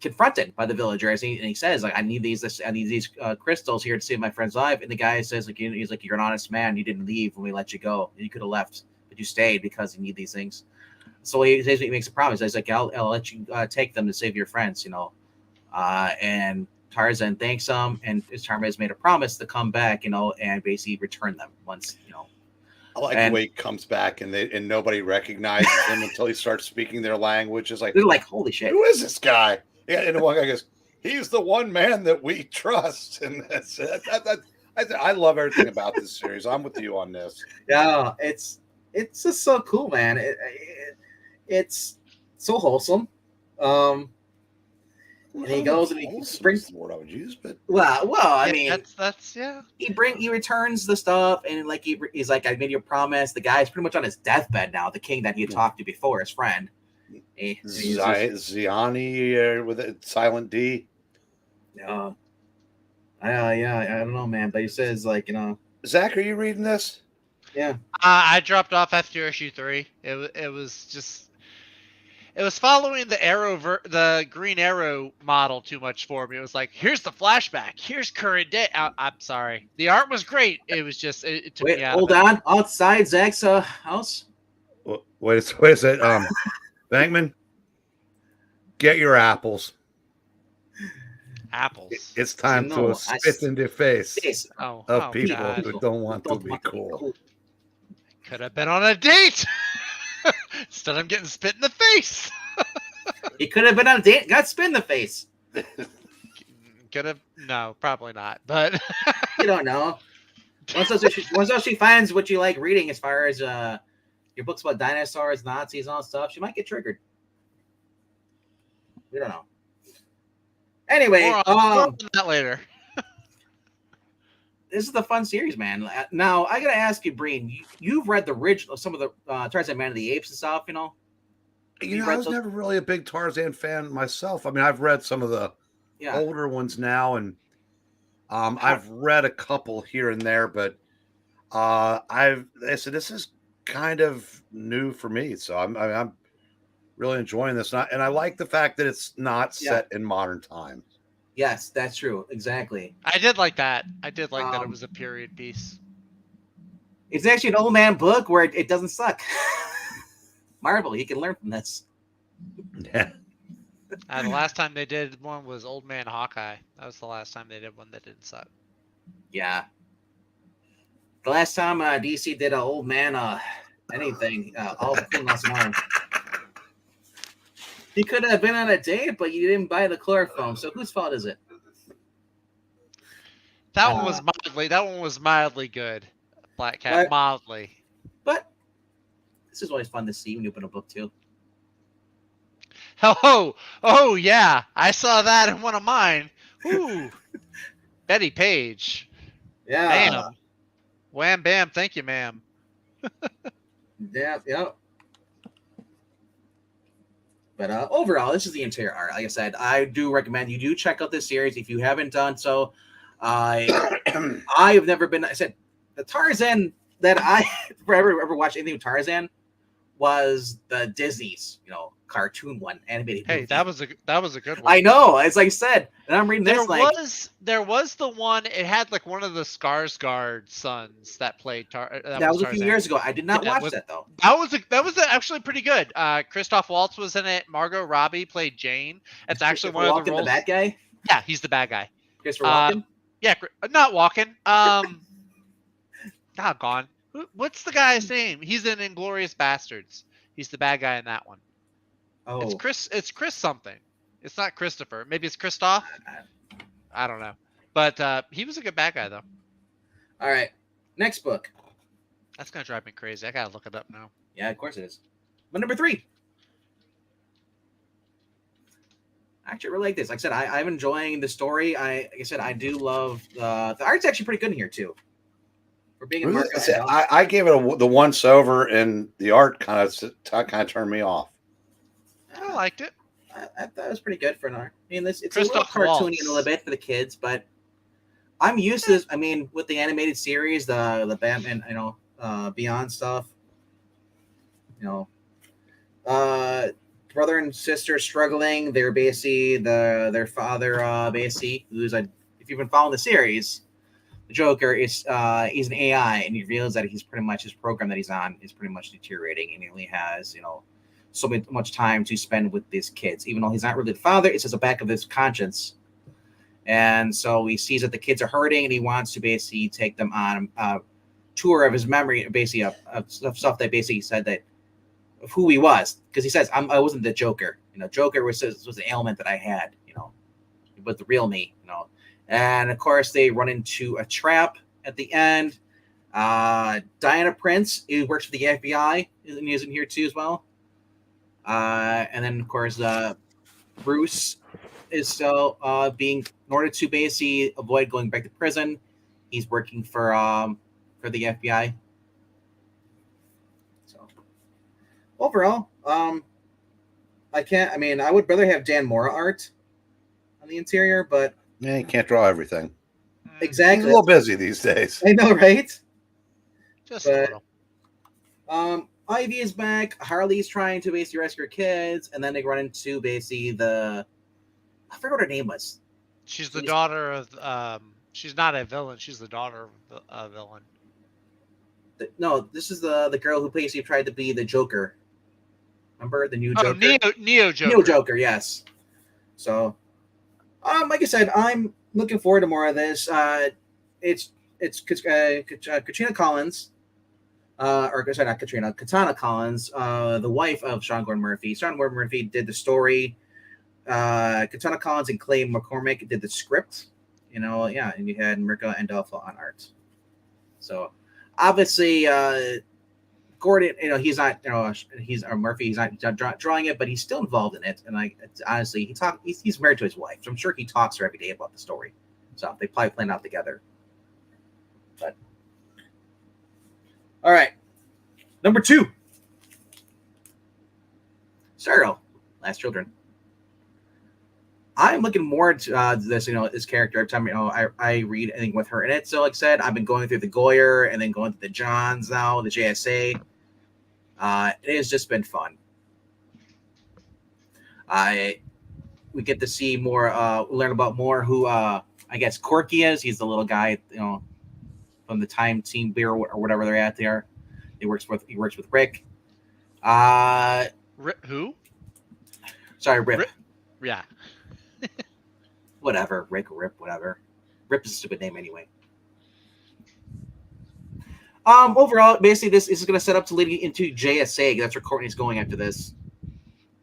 confronted by the villagers, and he says, like, I need these crystals here to save my friend's life. And the guy says, like, he's like, you're an honest man. You didn't leave when we let you go. You could have left, but you stayed because you need these things. So he makes a promise. He's like, I'll let you take them to save your friends, and Tarzan thanks him, and Tarzan has made a promise to come back, and basically return them once, I like the way he comes back and nobody recognizes him until he starts speaking their language. It's like, they're like, holy shit, who is this guy? Yeah, and one guy goes, he's the one man that we trust. And that's it. I love everything about this series. I'm with you on this. Yeah, it's just so cool, man. It's so wholesome. And he goes and he brings the word I would use, but I mean, that's yeah. He returns the stuff, and like he's like, I made you a promise. The guy's pretty much on his deathbed now. The king that he had talked to before, his friend. Ziani with a silent D. Yeah. I don't know, man. But he says, like, Zach, are you reading this? Yeah. I dropped off after issue 3. It was following the Green Arrow model too much for me. It was like, here's the flashback, here's current day. I'm sorry, the art was great. It was just it took me out. Hold on, outside Zach's house. Wait a second. Bankman, get your apples. Apples. It's time No, to spit in the face Yes. Oh, of people God. who don't want to be cool. Could have been on a date. Instead, I'm getting spit in the face. He could have been on a date, got spit in the face. Could have. No, probably not. But You don't know. Once she finds what you like reading, as far as your books about dinosaurs, Nazis, and all that stuff, she might get triggered. We don't know. Anyway, more on that later. this is the fun series, man. Now I gotta ask you, Breen. You've read the original, some of the Tarzan Man of the Apes and stuff, you know. You know, I was never really a big Tarzan fan myself. I mean, I've read some of the older ones now, and I've read a couple here and there, but I said this is kind of new for me, so I'm really enjoying this, and I like the fact that it's not set in modern times. Yes, that's true. Exactly. I did like that. I did like that it was a period piece. It's actually an old man book where it doesn't suck. Marvel, you can learn from this. Yeah. The last time they did one was Old Man Hawkeye. That was the last time they did one that didn't suck. Yeah. The last time DC did an old man anything, all Queen Lost an Arm. He could have been on a date, but you didn't buy the chloroform. So whose fault is it? That one was mildly. That one was mildly good. Black Cat, mildly. But this is always fun to see when you open a book too. Oh yeah, I saw that in one of mine. Ooh, Betty Page. Yeah. Bam. Wham bam. Thank you, ma'am. Yeah. But overall, this is the interior art. Like I said, I do recommend you do check out this series if you haven't done so. I've never been. I said the Tarzan that I ever watched anything with Tarzan was the Disney's, cartoon one, animated. Hey, movie. that was a good one. I know, as I said, and I'm reading this there was the one. It had like one of the Skarsgård sons that played. That was a few years ago. I did not watch that though. That was actually pretty good. Christoph Waltz was in it. Margot Robbie played Jane. It's actually one of the roles. The bad guy. Yeah, he's the bad guy. Christopher Walken. Yeah, not Walken. Gone. What's the guy's name? He's in Inglourious Bastards. He's the bad guy in that one. Oh, It's Chris something. It's not Christopher. Maybe it's Christoph. I don't know. But he was a good bad guy though. All right, next book. That's gonna drive me crazy. I gotta look it up now. Yeah, of course it is. But number 3. I actually really like this. Like I said, I'm enjoying the story. Like I said, I do love the art's actually pretty good in here too. For being in Marco, I gave it the once over, and the art kind of turned me off. I liked it. I thought it was pretty good for an art. I mean, it's a little Christoph cartoony Waltz. a little bit for the kids, but I'm used to this. I mean, with the animated series, the Batman, Beyond stuff, brother and sister struggling. They're basically their father, basically, who's if you've been following the series, the Joker is he's an AI, and he realizes that he's pretty much his program that he's on is pretty much deteriorating, and he only has so much time to spend with these kids, even though he's not really the father. It's just the back of his conscience, and so he sees that the kids are hurting, and he wants to basically take them on a tour of his memory, basically of stuff that basically said that of who he was, because he says I wasn't the Joker. Joker was an ailment that I had. It was the real me. And of course they run into a trap at the end. Diana Prince, who works for the FBI, is in here too as well. And then of course Bruce is still being, in order to basically avoid going back to prison, he's working for the FBI. So overall, I would rather have Dan Mora art on the interior, but yeah, you can't draw everything. Exactly. He's a little busy these days. I know, right? Just a little. Ivy is back. Harley's trying to basically rescue her kids, and then they run into basically I forgot what her name was. She's the daughter of. She's not a villain. She's the daughter of a villain. No, this is the girl who basically tried to be the Joker. Remember the new Joker? Neo Joker. Neo Joker, yes. So Like I said, I'm looking forward to more of this. It's Katrina Collins, or sorry, not Katrina, Katana Collins, the wife of Sean Gordon Murphy. Sean Gordon Murphy did the story. Katana Collins and Clay McCormick did the script. Yeah, and you had Mirka and Delpha on art. So obviously, Gordon, he's not, he's Murphy, he's not drawing it, but he's still involved in it. And honestly, he's married to his wife, so I'm sure he talks to her every day about the story. So they probably plan out together. But all right, number 2, Stargirl, Last Children. I'm looking more to this, this character every time I read anything with her in it. So, like I said, I've been going through the Goyer and then going through the Johns now, the JSA. It has just been fun. We get to see more, learn about more who I guess Corky is. He's the little guy, from the Time Team Beer or whatever they're at there. He works with Rick. Who? Sorry, Rip. Yeah. Whatever, Rick or Rip, whatever. Rip is a stupid name anyway. Overall, basically, this is going to set up to lead into JSA. That's where Courtney's going after this.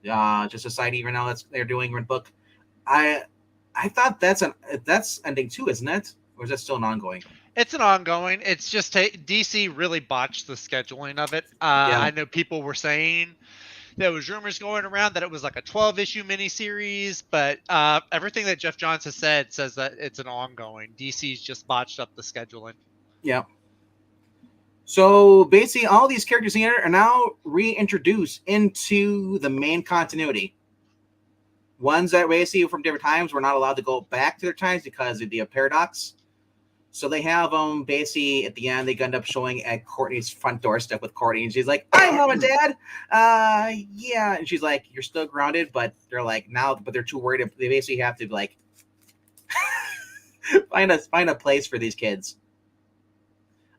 Just Society, right now, they're doing Red Book. I thought that's ending too, isn't it? Or is that still an ongoing? It's an ongoing. It's just DC really botched the scheduling of it. Yeah. I know people were saying there was rumors going around that it was like a 12-issue miniseries, but everything that Jeff Johns has said says that it's an ongoing. DC's just botched up the scheduling. Yeah. So basically, all these characters here are now reintroduced into the main continuity. Ones that basically from different times were not allowed to go back to their times because of the paradox. So they have them basically at the end. They end up showing at Courtney's front doorstep with Courtney, and she's like, "Hi, Mom and Dad." Yeah, and she's like, "You're still grounded," but they're like but they're too worried. They basically have to like find a place for these kids,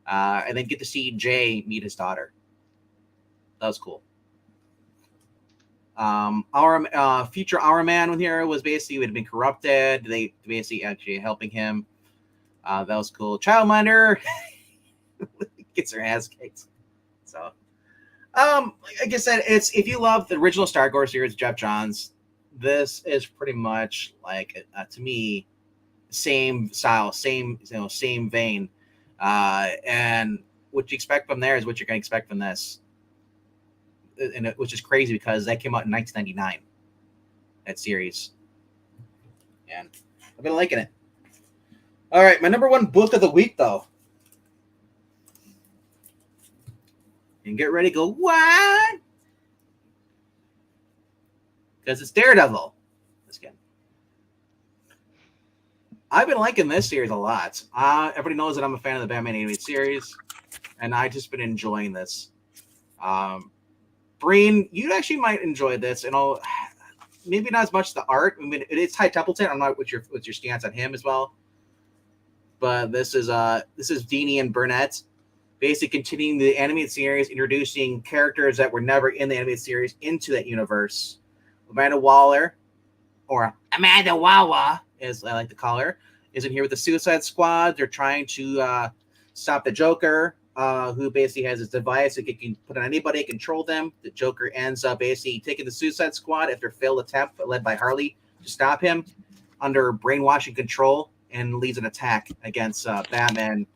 and then get to see Jay meet his daughter. That was cool. Our future Our Man with here was basically had been corrupted. They basically actually helping him. That was cool. Childminder gets her ass kicked. So, like I said, it's if you love the original Stargirl series, Jeff Johns, this is pretty much like to me, same style, same vein, and what you expect from there is what you're going to expect from this, and which is crazy because that came out in 1999. That series, and I've been liking it. All right, my number 1 book of the week, though. And get ready to go, what? Because it's Daredevil. Just kidding. I've been liking this series a lot. Everybody knows that I'm a fan of the Batman animated series, and I've just been enjoying this. Breen, you actually might enjoy this, and maybe not as much the art. I mean, it's Ty Templeton. I'm not what's your stance on him as well. But this is Dini and Burnett, basically continuing the animated series, introducing characters that were never in the animated series into that universe. Amanda Waller, or Amanda Wawa, as I like to call her, is in here with the Suicide Squad. They're trying to stop the Joker, who basically has this device that can put on anybody, control them. The Joker ends up basically taking the Suicide Squad after a failed attempt led by Harley to stop him under brainwashing control, and leads an attack against Batman,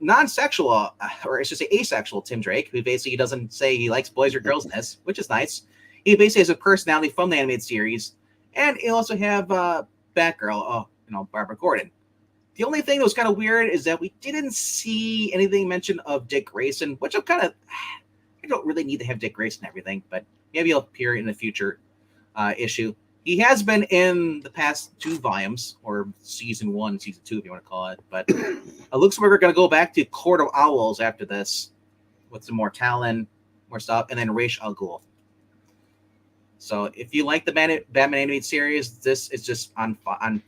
non-sexual, or I should say asexual Tim Drake, who basically doesn't say he likes boys or girls in this, which is nice. He basically has a personality from the animated series, and he'll also have Batgirl, Barbara Gordon. The only thing that was kind of weird is that we didn't see anything mentioned of Dick Grayson, which I don't really need to have Dick Grayson and everything, but maybe he'll appear in a future issue. He has been in the past 2 volumes, or season 1, season 2, if you want to call it. But it looks like we're going to go back to Court of Owls after this, with some more Talon, more stuff, and then Ra's al Ghul. So if you like the Batman animated series, this is just on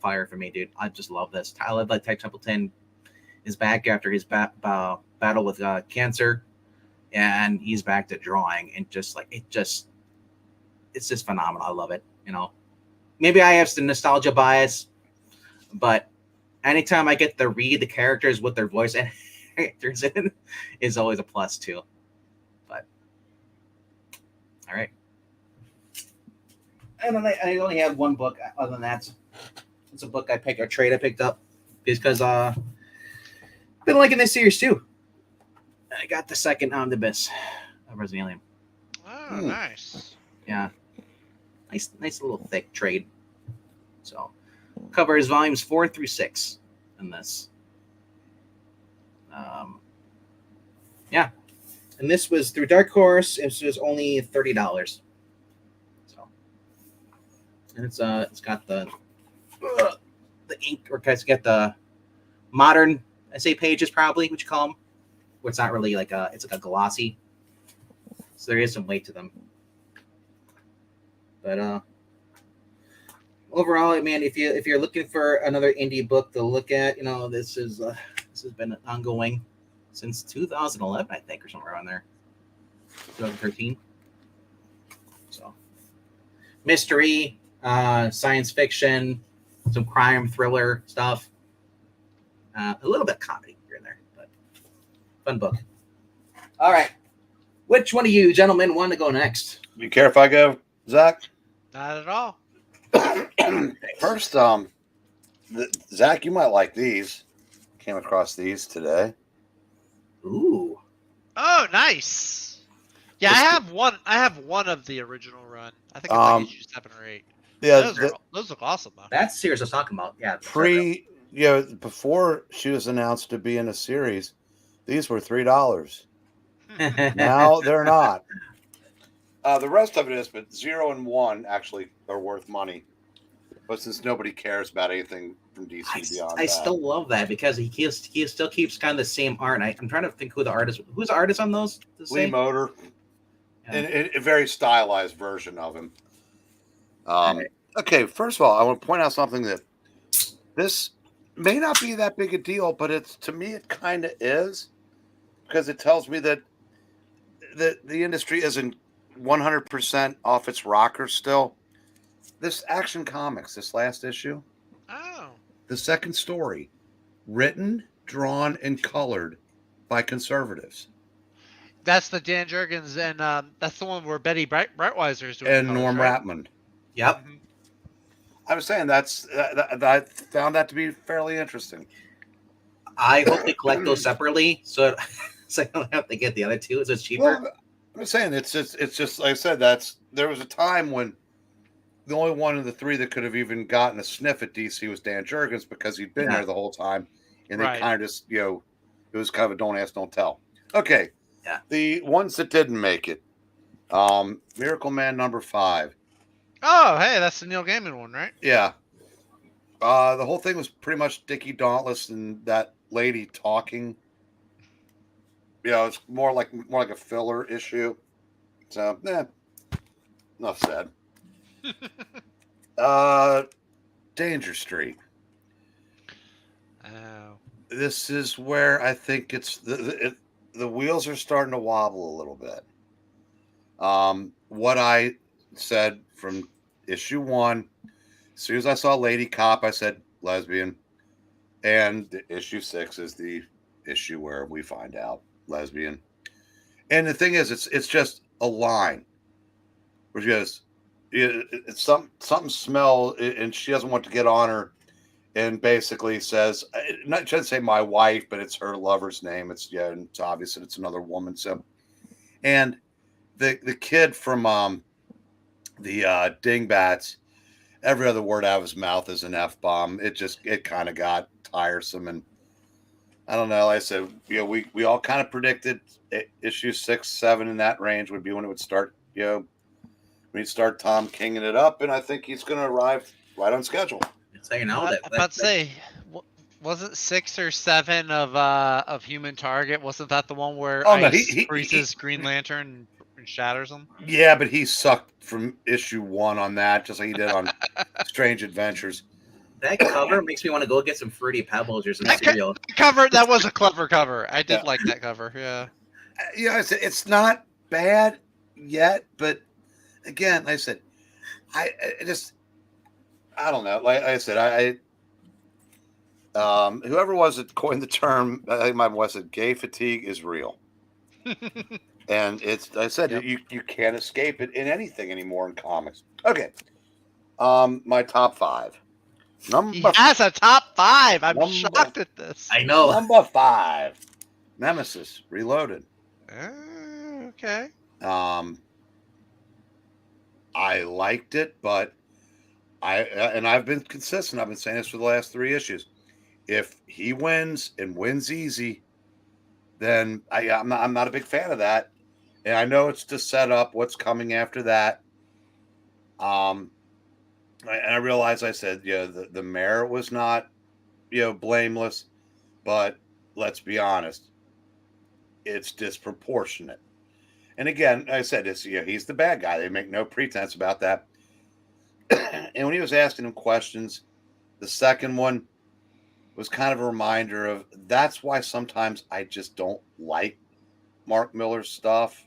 fire for me, dude. I just love this. I love that Ty Templeton is back after his battle with cancer, and he's back to drawing, and it's just phenomenal. I love it. maybe I have some nostalgia bias, but anytime I get to read the characters with their voice actors in is always a plus too. But all right. And then I only have one book. Other than that, it's a book I picked up because I've been liking this series too. I got the second omnibus of Resident Alien. Oh, nice. Yeah, nice little thick trade. So covers volumes 4 through 6 in this. Yeah, and this was through Dark Horse. It was only $30. So, and it's got the ink, or it's got the modern essay pages, probably what you call them, where it's not really like it's like a glossy. So there is some weight to them. But overall, man, if you're looking for another indie book to look at, this has been ongoing since 2011, I think, or somewhere around there, 2013. So, mystery, science fiction, some crime thriller stuff, a little bit of comedy here and there, but fun book. All right, which one of you gentlemen want to go next? You care if I go, Zach? Not at all. First, Zach, you might like these. Came across these today. Ooh. Oh, nice. Yeah, I have one of the original run. I think it's like issue 7 or 8. Yeah, Those look awesome though. That's the series I was talking about. Yeah. Before she was announced to be in a series, these were $3. Now they're not. The rest of it is, but 0 and 1 actually are worth money. But since nobody cares about anything from DC beyond I that, still love that because he still keeps kind of the same art. And I'm trying to think who's the artist on those. Lee Motor, Yeah. and a very stylized version of him. Right. Okay, first of all, I want to point out something that this may not be that big a deal, but to me it kind of is, because it tells me that the industry isn't 100% off its rocker still. This Action Comics, this last issue, Oh. the second story, written, drawn, and colored by conservatives. That's the Dan Jurgens, and that's the one where Betty Brightweiser is doing And colors, Norm right? Ratman. Yep. Mhm. I was saying I found that to be fairly interesting. I hope they collect those separately, so I don't have to get the other two. So it's cheaper. Well, I'm saying it's just like I said. There was a time when the only one of the three that could have even gotten a sniff at DC was Dan Jurgens, because he'd been there the whole time, and they Right. kind of just it was kind of a don't ask, don't tell. Okay, Yeah. The ones that didn't make it, Miracle Man #5. Oh, hey, that's the Neil Gaiman one, right? Yeah. The whole thing was pretty much Dickie Dauntless and that lady talking. It's more like a filler issue. So, enough said. Danger Street. Oh. This is where I think it's the wheels are starting to wobble a little bit. What I said from issue 1, as soon as I saw Lady Cop, I said lesbian, and issue 6 is the issue where we find out lesbian. And the thing is, it's just a line where she goes, it's something smell, and she doesn't want to get on her, and basically says, not trying to say my wife, but it's her lover's name. And it's obvious that it's another woman. So, and the kid from the Dingbats, every other word out of his mouth is an F-bomb. It kind of got tiresome, and I don't know. Like I said, we all kind of predicted issue 6, 7 in that range would be when it would start. We'd start Tom Kinging it up, and I think he's going to arrive right on schedule. So you know I'm about to say, wasn't 6 or 7 of Human Target? Wasn't that the one where Ice freezes Green Lantern and shatters him? Yeah, but he sucked from issue 1 on that, just like he did on Strange Adventures. That cover makes me want to go get some Fruity Pebbles or some cereal. That was a clever cover. I did like that cover. Yeah. It's not bad yet, but again, like I said, I just I don't know. Like I said, whoever was it coined the term, I think my wife said, "Gay fatigue is real," and it's. I said Yep. you can't escape it in anything anymore in comics. Okay, my top 5. He Number has a top 5. I'm Number- shocked at this. I know. number 5, Nemesis Reloaded. Okay. I liked it, but I've been consistent. I've been saying this for the last 3 issues. If he wins and wins easy, then I'm not a big fan of that. And I know it's to set up what's coming after that. And I realize I said, the mayor was not, blameless, but let's be honest, it's disproportionate. And again, I said this, he's the bad guy. They make no pretense about that. And when he was asking him questions, the second one was kind of a reminder of that's why sometimes I just don't like Mark Miller's stuff.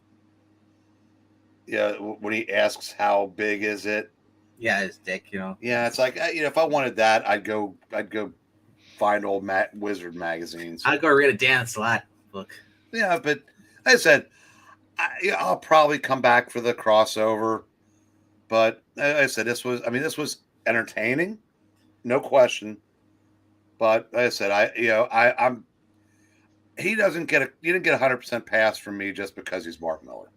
Yeah, when he asks how big is it? Yeah, his dick. Yeah, it's like if I wanted that, I'd go find old Wizard magazines. I'd go read a Dan Slott book. Yeah, but like I said, I'll probably come back for the crossover. But like I said, this was entertaining, no question. But like I said, I'm he didn't get 100% pass from me just because he's Mark Miller.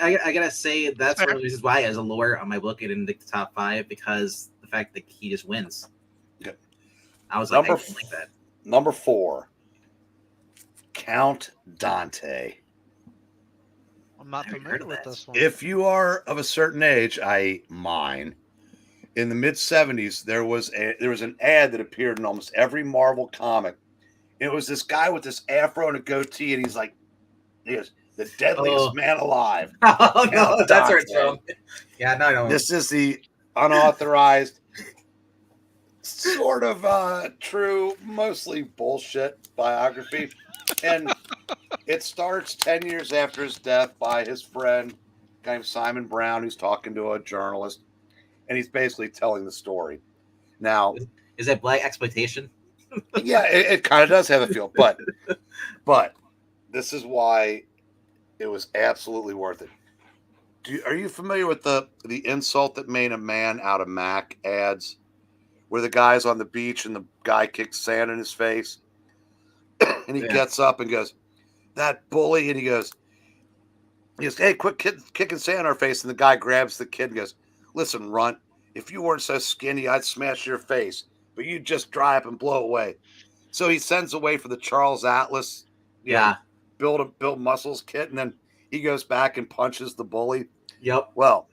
I gotta say that's Fair. one of the reasons why, as a lawyer on my book, it didn't make the top 5 because the fact that he just wins. Good. I was like, I Number don't like that. Number 4, Count Dante. I'm not I haven't familiar heard of with that. this one. If you are of a certain age, mine, in the mid 70s, there was an ad that appeared in almost every Marvel comic. It was this guy with this afro and a goatee, and he's like, he is the deadliest man alive. Oh no, Count that's where it's Dante. from. Yeah, no, I don't. This is the unauthorized, sort of true, mostly bullshit biography. And it starts 10 years after his death by his friend, a guy named Simon Brown, who's talking to a journalist. And he's basically telling the story. Now, Is it black exploitation? yeah, it kind of does have a feel. But this is why it was absolutely worth it. Are you familiar with the insult that made a man out of Mac ads, where the guy's on the beach and the guy kicks sand in his face, and he gets up and goes, "That bully," and he goes, "Hey, quit kicking sand in our face," and the guy grabs the kid and goes, "Listen, runt, if you weren't so skinny, I'd smash your face, but you just dry up and blow away." So he sends away for the Charles Atlas, Yeah. build muscles kit, and then he goes back and punches the bully. Yep. Well,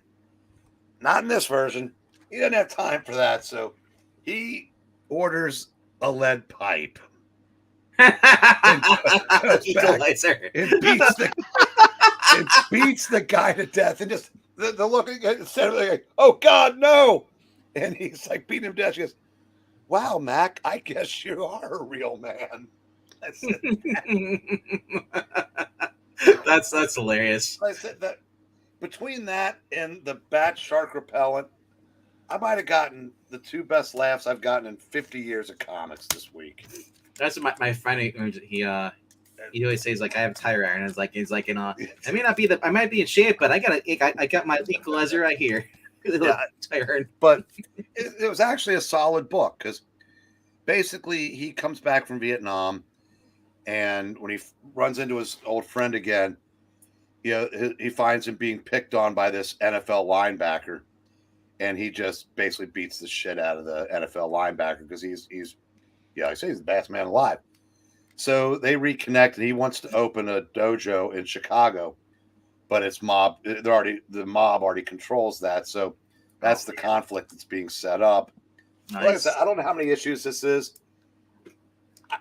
not in this version. He doesn't have time for that, so he orders a lead pipe Equalizer. and beats the guy to death, and just the look instead of like, "Oh God, no!" and he's like beating him to death. She goes, "Wow, Mac, I guess you are a real man." That's it. That's hilarious. I said that between that and the bat shark repellent, I might have gotten the 2 best laughs I've gotten in 50 years of comics this week. That's what my friend. He always says like I have tire iron. It's like he's like I may not be I might be in shape, but I got my equalizer right here. Yeah. Tire iron. But it was actually a solid book because basically he comes back from Vietnam, and when he runs into his old friend again, he finds him being picked on by this NFL linebacker, and he just basically beats the shit out of the NFL linebacker because he's I say he's the best man alive. So they reconnect, and he wants to open a dojo in Chicago, but it's mob. The mob already controls that, so that's the conflict that's being set up. Nice. Like I said, I don't know how many issues this is.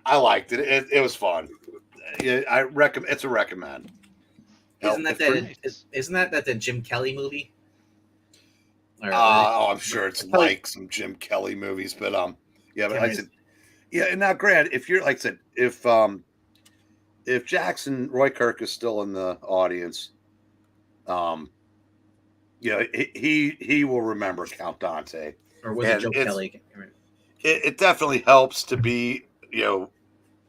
I liked it. It was fun. Yeah, I recommend. It's a recommend. Isn't Now, that the Jim Kelly movie? I'm sure it's like some Jim Kelly movies, but yeah, but like I said, yeah. And now, Grant, if you're like I said, if Jackson Roy Kirk is still in the audience, he will remember Count Dante. Or was it And Joe it's- Kelly? It definitely helps to be,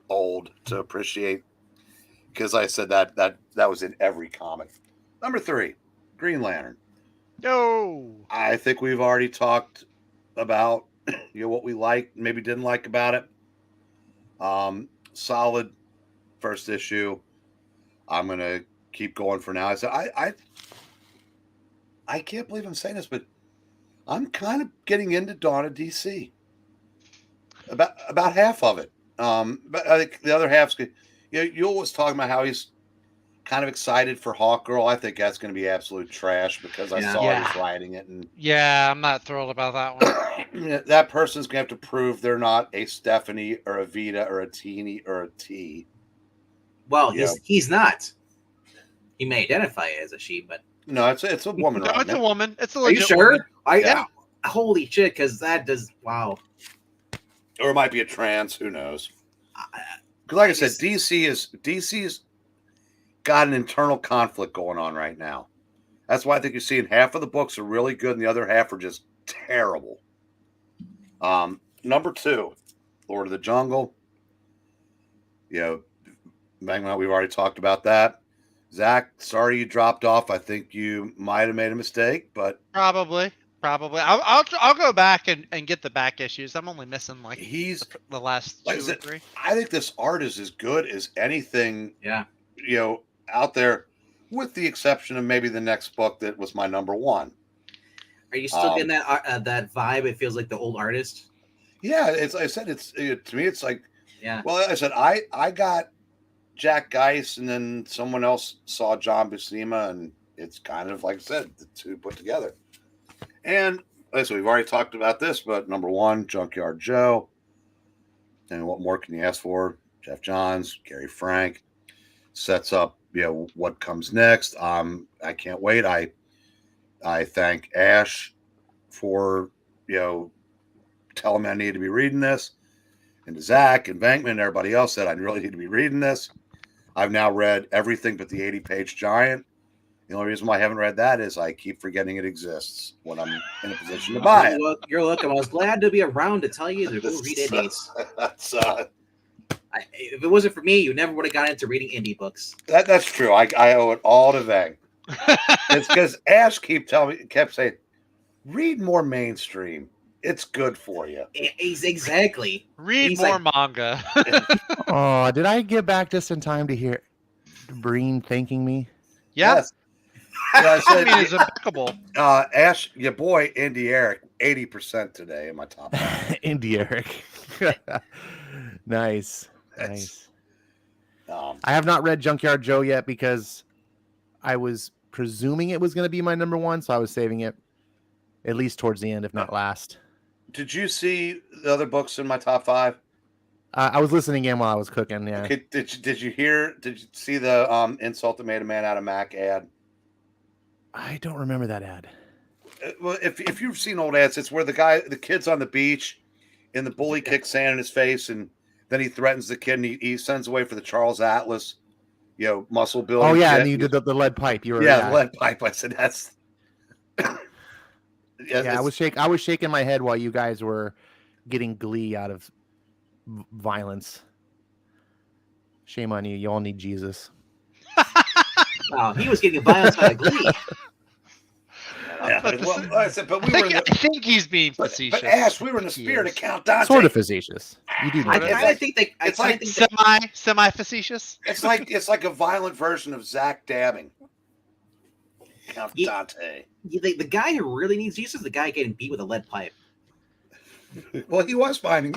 old to appreciate, because I said that was in every comic. Number 3, Green Lantern. No. I think we've already talked about what we liked, maybe didn't like about it. Solid first issue. I'm gonna keep going for now. I said I can't believe I'm saying this, but I'm kind of getting into Dawn of DC. About half of it. But I think the other half's good. You always talking about how he's kind of excited for Hawkgirl. I think that's going to be absolute trash because I Yeah. saw Yeah. he's writing it, and Yeah, I'm not thrilled about that one. that person's going to have to prove they're not a Stephanie or a Vita or a Teeny or a T. Well, Yeah. he's not. He may identify as a she, but No, it's a woman. No, writing it's a it. woman. It's a are you legit sure? woman. Yeah. Holy shit! Because that does. Wow. Or it might be a trans. Who knows? Because, like I said, DC's got an internal conflict going on right now. That's why I think you're seeing half of the books are really good and the other half are just terrible. Number 2, Lord of the Jungle. Magma, we've already talked about that. Zach, sorry you dropped off. I think you might have made a mistake, but Probably. I'll go back and get the back issues. I'm only missing like he's. the last Like I 2 or said, 3. I think this art is as good as anything. Yeah. Out there, with the exception of maybe the next book that was my number 1. Are you still getting that vibe? It feels like the old artist. Yeah, it's. I said it's to me. It's like. Yeah. Well, I said I got Jack Geist, and then someone else saw John Buscema, and it's kind of like I said, the two put together. And so we've already talked about this, but number 1, Junkyard Joe. And what more can you ask for? Jeff Johns, Gary Frank sets up, what comes next. I can't wait. I thank Ash for, telling me I need to be reading this, and to Zach and Bankman and everybody else that I really need to be reading this. I've now read everything but the 80-page Giant. The only reason why I haven't read that is I keep forgetting it exists when I'm in a position to buy it. Well, you're welcome. I was glad to be around to tell you to go read indies. That's If it wasn't for me, you never would have got into reading indie books. that's true. I owe it all to Vang. It's because Ash kept saying, read more mainstream. It's good for you. Exactly. Read He's more manga. Oh, did I get back just in time to hear Breen thanking me? Yeah. Yes. Yeah, I mean, it's impeccable. Ash, your boy, Indy Eric, 80% today in my top 5. Indy Eric. Nice. That's- Nice. I have not read Junkyard Joe yet because I was presuming it was going to be my number 1, so I was saving it at least towards the end, if not last. Did you see the other books in my top 5? I was listening in while I was cooking. Yeah. Okay, did you see the insult that made a man out of Mac ad? I don't remember that ad. Well, if you've seen old ads, it's where the kid's on the beach, and the bully kicks sand in his face, and then he threatens the kid, and he sends away for the Charles Atlas, muscle building. Oh yeah, kit. and you did the lead pipe. You were the lead pipe. I said that's. Yeah, I was shaking my head while you guys were getting glee out of violence. Shame on you. You all need Jesus. Wow, he was getting violence out of Glee. Yeah, But well, I said, but I we were in think, the, I think he's being facetious. but Ash, we were in the He spirit is. of Count Dante. Sort of facetious. You do know I that. kind of think they. It's like Semi facetious. It's like a violent version of Zach dabbing. Count Dante. The guy who really needs Jesus is the guy getting beat with a lead pipe. Well, he was finding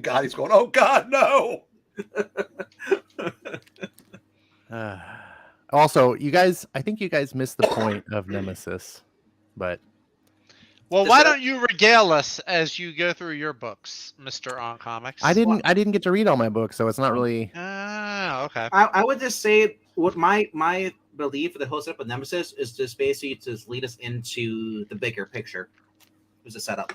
God. He's going, oh God, no. Also, I think you guys missed the point of Nemesis, but Well, why don't you regale us as you go through your books, Mr. On Comics? I didn't get to read all my books, so it's not really. Ah, okay. I would just say what my belief for the whole setup of Nemesis is just basically to lead us into the bigger picture. It was a setup.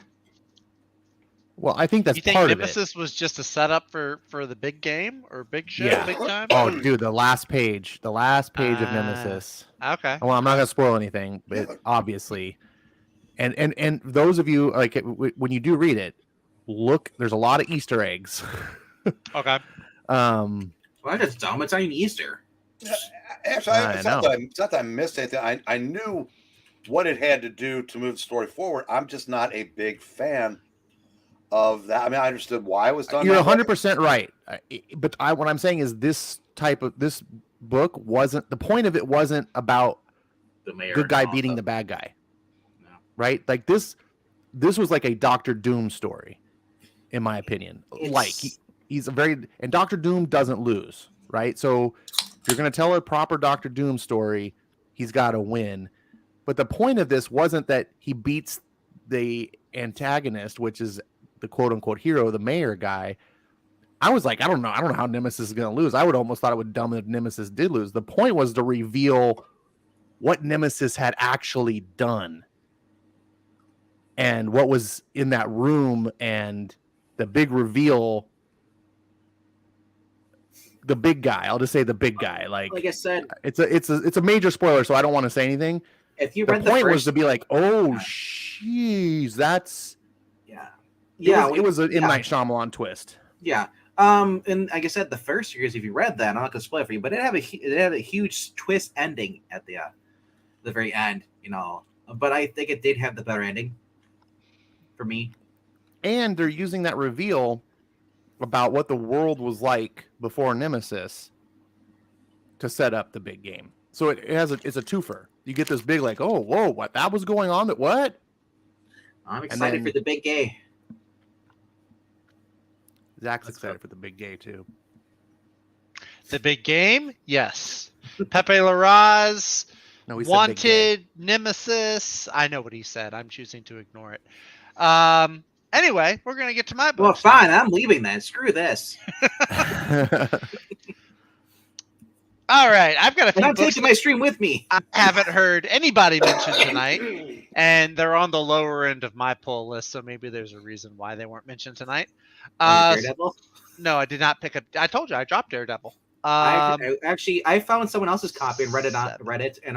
Well, I think that's You think part of it. Nemesis was just a setup for the big game or big show, Yeah. big time? Oh, dude, the last page of Nemesis. Okay. Well, I'm not gonna spoil anything, but obviously, And those of you like when you do read it, look. There's a lot of Easter eggs. Okay. Well, that's dumb. It's not even Easter. Actually, I it's not know. that I missed anything. I knew what it had to do to move the story forward. I'm just not a big fan of that. I mean, I understood why it was done. You're that way. 100% right. But what I'm saying is this book wasn't, the point of it wasn't about The mayor. good guy and all beating stuff. the bad guy, No. right? Like this was like a Doctor Doom story, in my opinion. It's- Like he's a very, and Doctor Doom doesn't lose, right? So if you're going to tell a proper Doctor Doom story, he's got to win. But the point of this wasn't that he beats the antagonist, which is the quote unquote hero, the mayor guy. I was like, I don't know how Nemesis is going to lose. I would almost thought it would dumb if Nemesis did lose. The point was to reveal what Nemesis had actually done and what was in that room, and the big reveal. The big guy. I'll just say the big guy. Like Like I said, it's a major spoiler, so I don't want to say anything. if you The read point the was first, to be like, oh, jeez, that's yeah, it was an M. yeah. Night Shyamalan twist. Yeah. And like I said, the first series, if you read that, I'm not gonna spoil it for you, but it had a huge twist ending at the very end, you know. But I think it did have the better ending for me. And they're using that reveal about what the world was like before Nemesis to set up the big game. So it's a twofer. You get this big like, oh, whoa, what that was going on? That what? I'm excited then- for the big gay. Zach's Let's excited go. for the big gay too. The big game, yes. Pepe Larraz, No, he said big gay. Wanted, Nemesis. I know what he said. I'm choosing to ignore it. Anyway, we're gonna get to my Well, books now. fine. I'm leaving then. Screw this. All right, I've got a few And I'm books taking my stream with me. I haven't heard anybody mention tonight, and they're on the lower end of my pull list, so maybe there's a reason why they weren't mentioned tonight. Daredevil. No, I did not pick up. I told you I dropped Daredevil. I found someone else's copy and read it on 7. Reddit, and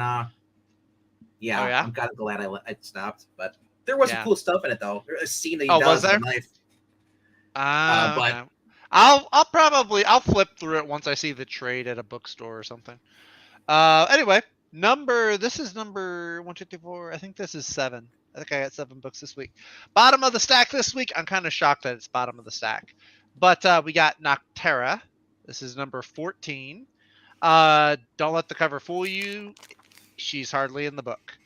yeah, Oh, yeah? I'm kind of glad I stopped. But there was Yeah. some cool stuff in it though. There's a scene that he Oh, does was with a there? knife. But- Okay. I'll flip through it once I see the trade at a bookstore or something. Anyway, this is number 1, 2, 3, 4. I think this is 7. I think I got 7 books this week. Bottom of the stack this week. I'm kind of shocked that it's bottom of the stack, but we got Noctera. This is number 14. Don't let the cover fool you. She's hardly in the book.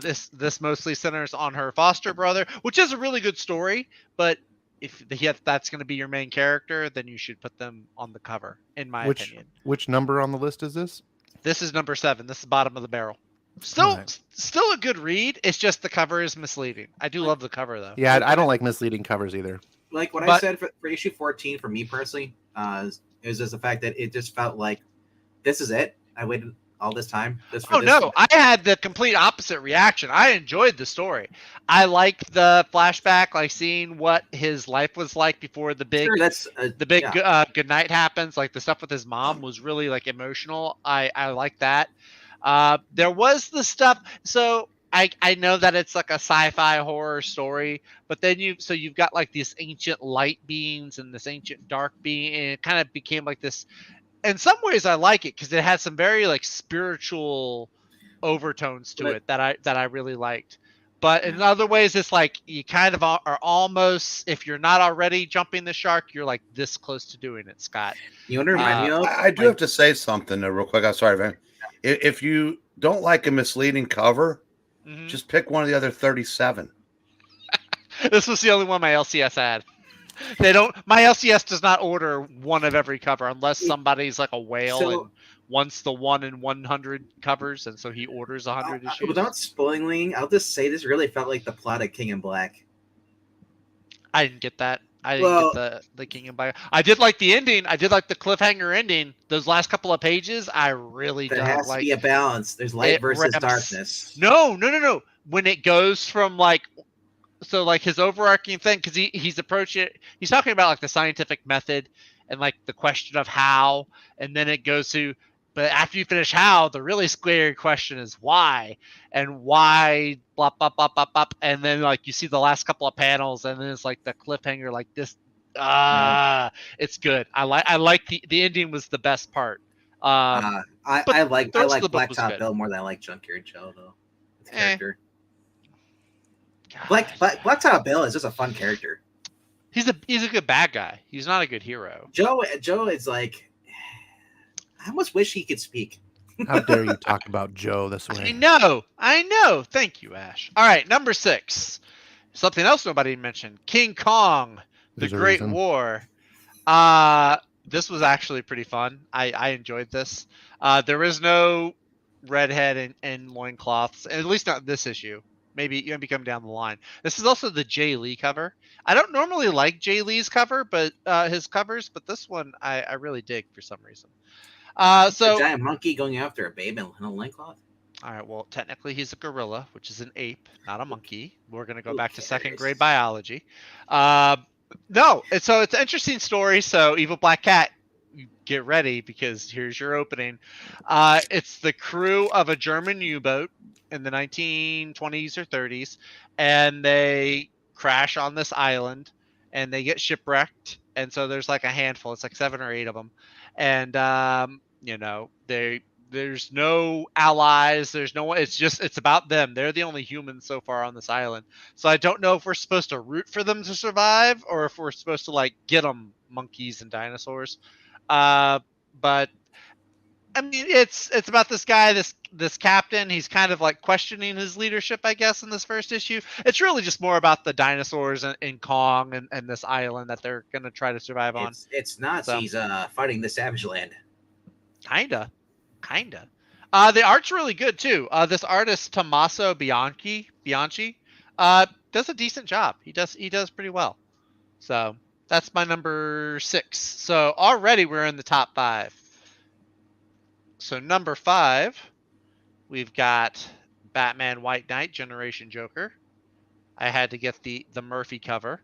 This mostly centers on her foster brother, which is a really good story, but if that's going to be your main character, then you should put them on the cover, in my opinion. Which number on the list is this? This is number 7. This is bottom of the barrel. Still Alright. still a good read. It's just the cover is misleading. I do love the cover though. Yeah, I don't like misleading covers either. Like what I But- said for issue 14 for me personally, is just the fact that it just felt like this is it. I waited all this time. Oh no, I had the complete opposite reaction. I enjoyed the story. I liked the flashback, like seeing what his life was like before the big Sure, that's good night happens. Like the stuff with his mom was really like emotional. I like that. There was the stuff. So I know that it's like a sci-fi horror story, but then you've got like these ancient light beings and this ancient dark being, and it kind of became like this. In some ways, I like it because it had some very like spiritual overtones to But- it that I really liked. But in other ways, it's like you kind of are almost, if you're not already jumping the shark, you're like this close to doing it, Scott. You want to remind me of? I do have to say something real quick. I'm sorry, Van. If you don't like a misleading cover, Mhm. just pick one of the other 37. This was the only one my LCS had. They don't. My LCS does not order one of every cover unless somebody's like a whale So- and wants the 1 in 100 covers, and so he orders 100 issues. Without spoiling, I'll just say this really felt like the plot of King in Black. I didn't get that. I didn't get the King and Bio. I did like the ending. I did like the cliffhanger ending. Those last couple of pages, I really There don't has like. to be a balance. There's light it versus ramps- darkness. No. When it goes from like, so like his overarching thing, because he's approaching it, he's talking about like the scientific method and like the question of how, and then it goes to But after you finish how, the really scary question is why, and why blah blah blah blah blah, and then like you see the last couple of panels, and then it's like the cliffhanger, like this. It's good. I like the ending was the best part. But I like the rest of the book was Blacktop good. Bill more than I like Junkyard Joe though. The Eh. character. God. Blacktop Bill is just a fun character. He's a good bad guy. He's not a good hero. Joe is like, I almost wish he could speak. How dare you talk about Joe this I way? know. Thank you, Ash. All right, number 6. Something else nobody mentioned. King Kong, There's the a Great reason. War. This was actually pretty fun. I enjoyed this. There is no redhead and loincloths, at least not this issue. Maybe come down the line. This is also the Jay Lee cover. I don't normally like Jay Lee's cover, but his covers, but this one I really dig for some reason. A So giant monkey going after a babe in a loincloth. all right, well, technically he's a gorilla, which is an ape, not a monkey. We're gonna go Who back to second cares? grade biology. No, it's an interesting story. So Evil Black Cat, get ready because here's your opening. It's the crew of a German U-boat in the 1920s or 30s, and they crash on this island, and they get shipwrecked. And so there's like a handful. It's like 7 or 8 of them, and there's no allies. There's no one. It's about them. They're the only humans so far on this island. So I don't know if we're supposed to root for them to survive or if we're supposed to like get them monkeys and dinosaurs. But I mean, it's about this guy, this captain. He's kind of like questioning his leadership, I guess, in this first issue. It's really just more about the dinosaurs in Kong and this island that they're gonna try to survive on. It's nuts. So- He's fighting the Savage Land. Kinda. The art's really good too. This artist Tommaso Bianchi, does a decent job. He does pretty well. So that's my number 6. So already we're in the top 5. So number 5, we've got Batman White Knight Generation Joker. I had to get the Murphy cover.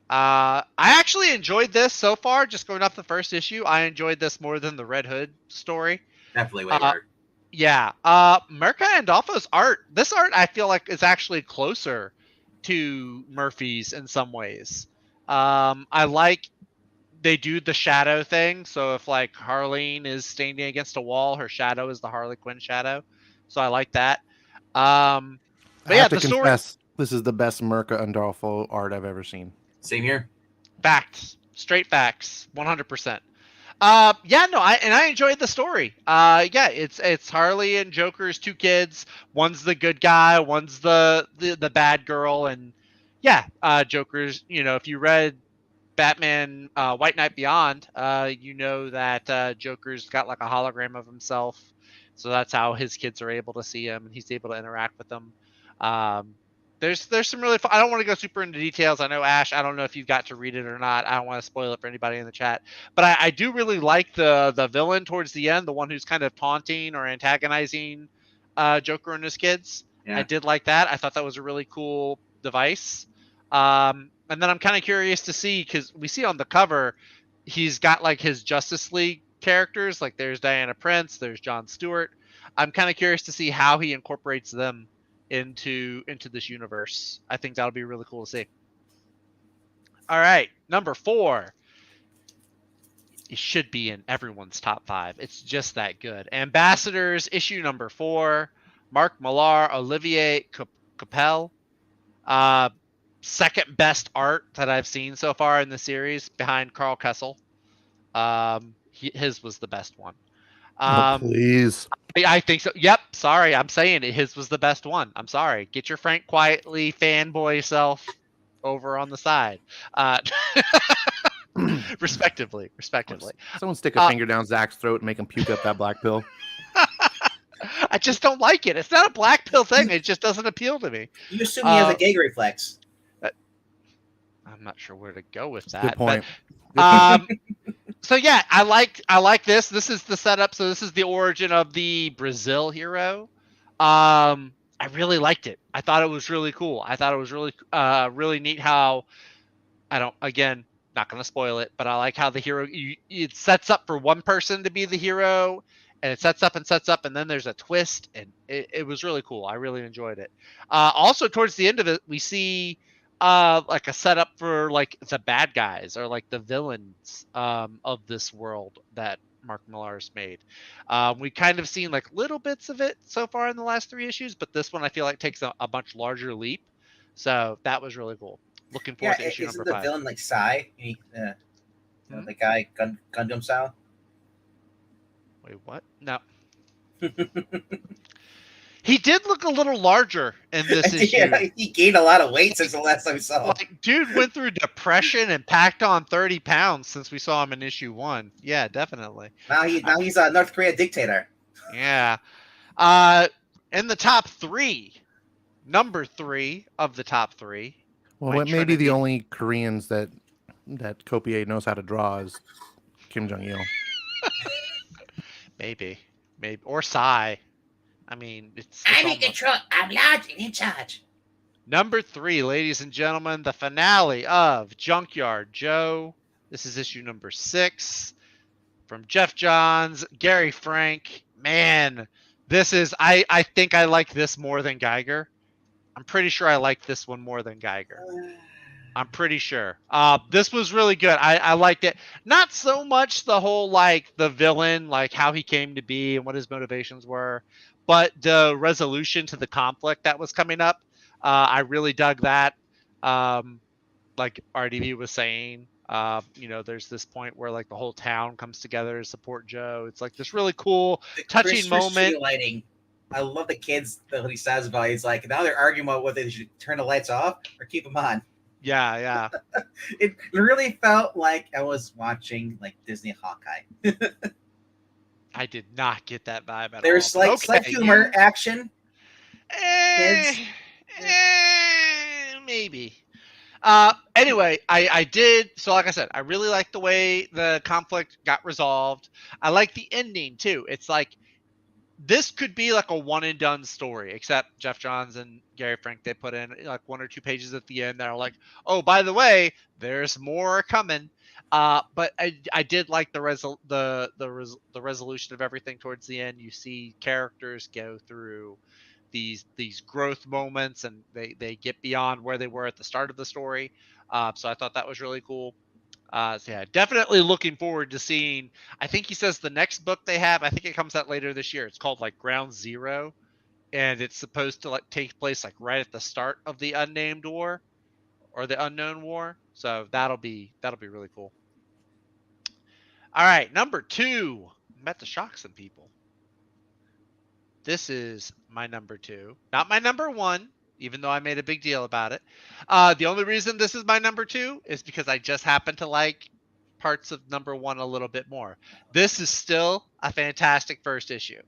I actually enjoyed this so far, just going off the first issue. I enjoyed this more than the Red Hood story. Definitely way better. Yeah. Mirka Andolfo's art. This art I feel like is actually closer to Murphy's in some ways. I like they do the shadow thing. So if like Harleen is standing against a wall, her shadow is the Harley Quinn shadow. So I like that. But I yeah, have to the story. confess, this is the best Mirka Andolfo art I've ever seen. Same here. Facts, straight facts, 100%. I enjoyed the story. It's Harley and Joker's 2 kids. One's the good guy, one's the bad girl, and Joker's. If you read Batman White Knight Beyond, you know that Joker's got like a hologram of himself, so that's how his kids are able to see him and he's able to interact with them. There's some really fun. I don't want to go super into details. I know, Ash, I don't know if you've got to read it or not. I don't want to spoil it for anybody in the chat. But I do really like the villain towards the end, the one who's kind of taunting or antagonizing Joker and his kids. Yeah. I did like that. I thought that was a really cool device. And then I'm kind of curious to see, because we see on the cover, he's got like his Justice League characters. Like there's Diana Prince, there's John Stewart. I'm kind of curious to see how he incorporates them into this universe. I think that'll be really cool to see. All right, number 4. It should be in everyone's top 5. It's just that good. Ambassadors, issue number 4. Mark Millar, Olivier Coipel. Second best art that I've seen so far in the series, behind Carl Kessel. His was the best one. Please. I think so. Yep. Sorry, I'm saying it. His was the best one. I'm sorry. Get your Frank Quietly fanboy self over on the side. Respectively. Someone stick a finger down Zach's throat and make him puke up that black pill. I just don't like it. It's not a black pill thing. It just doesn't appeal to me. You assume he has a gag reflex. I'm not sure where to go with that. Good point. So yeah, I like this. This is the setup. So this is the origin of the Brazil hero. I really liked it. I thought it was really cool. I thought it was really really neat how Not going to spoil it, but I like how the hero it sets up for one person to be the hero, and it sets up, and then there's a twist, and it was really cool. I really enjoyed it. Also, towards the end of it, we see like a setup for like the bad guys or like the villains of this world that Mark Millar's made. We kind of seen like little bits of it so far in the last 3 issues, but this one I feel like takes a much larger leap. So that was really cool. Looking forward to issue isn't number 5. the villain like Psy? The guy Gundam style. Wait, what? No. He did look a little larger in this issue. Yeah, he gained a lot of weight since the last time we saw him. Like, dude went through depression and packed on 30 pounds since we saw him in issue 1. Yeah, definitely. Now he's a North Korea dictator. Yeah. In the top 3, number 3 of the top 3. Well, My what may be the Trinity. only Koreans that Copier knows how to draw is Kim Jong Il. Maybe, or Psy. I mean, it's I'm in almost- control. I'm large and in charge. Number 3, ladies and gentlemen, the finale of Junkyard Joe. This is issue number 6 from Jeff Johns, Gary Frank. Man, this is I think I like this more than Geiger. I'm pretty sure I like this one more than Geiger. I'm pretty sure. This was really good. I liked it. Not so much the whole like the villain, like how he came to be and what his motivations were, but the resolution to the conflict that was coming up. I really dug that. Like RDV was saying, there's this point where like the whole town comes together to support Joe. It's like this really cool, The touching Christmas moment. tree lighting. I love the kids that he says about. He's like, now they're arguing about whether they should turn the lights off or keep them on. Yeah. It really felt like I was watching like Disney Hawkeye. I did not get that vibe at all. There's but like slight okay, humor, action. Eh, maybe. Anyway, I did. So like I said, I really like the way the conflict got resolved. I like the ending too. It's like, this could be like a one and done story, except Jeff Johns and Gary Frank, they put in like 1 or 2 pages at the end that are like, oh, by the way, there's more coming. But I did like the resolution of everything towards the end. You see characters go through these growth moments, and they get beyond where they were at the start of the story. So I thought that was really cool. So yeah, definitely looking forward to seeing. I think he says the next book they have, I think it comes out later this year. It's called like Ground Zero, and it's supposed to like take place like right at the start of the Unnamed War or the Unknown War. So that'll be really cool. All right, number 2. I'm about to shock some people. This is my number 2, not my number 1. Even though I made a big deal about it. The only reason this is my number 2 is because I just happen to like parts of number 1 a little bit more. This is still a fantastic first issue.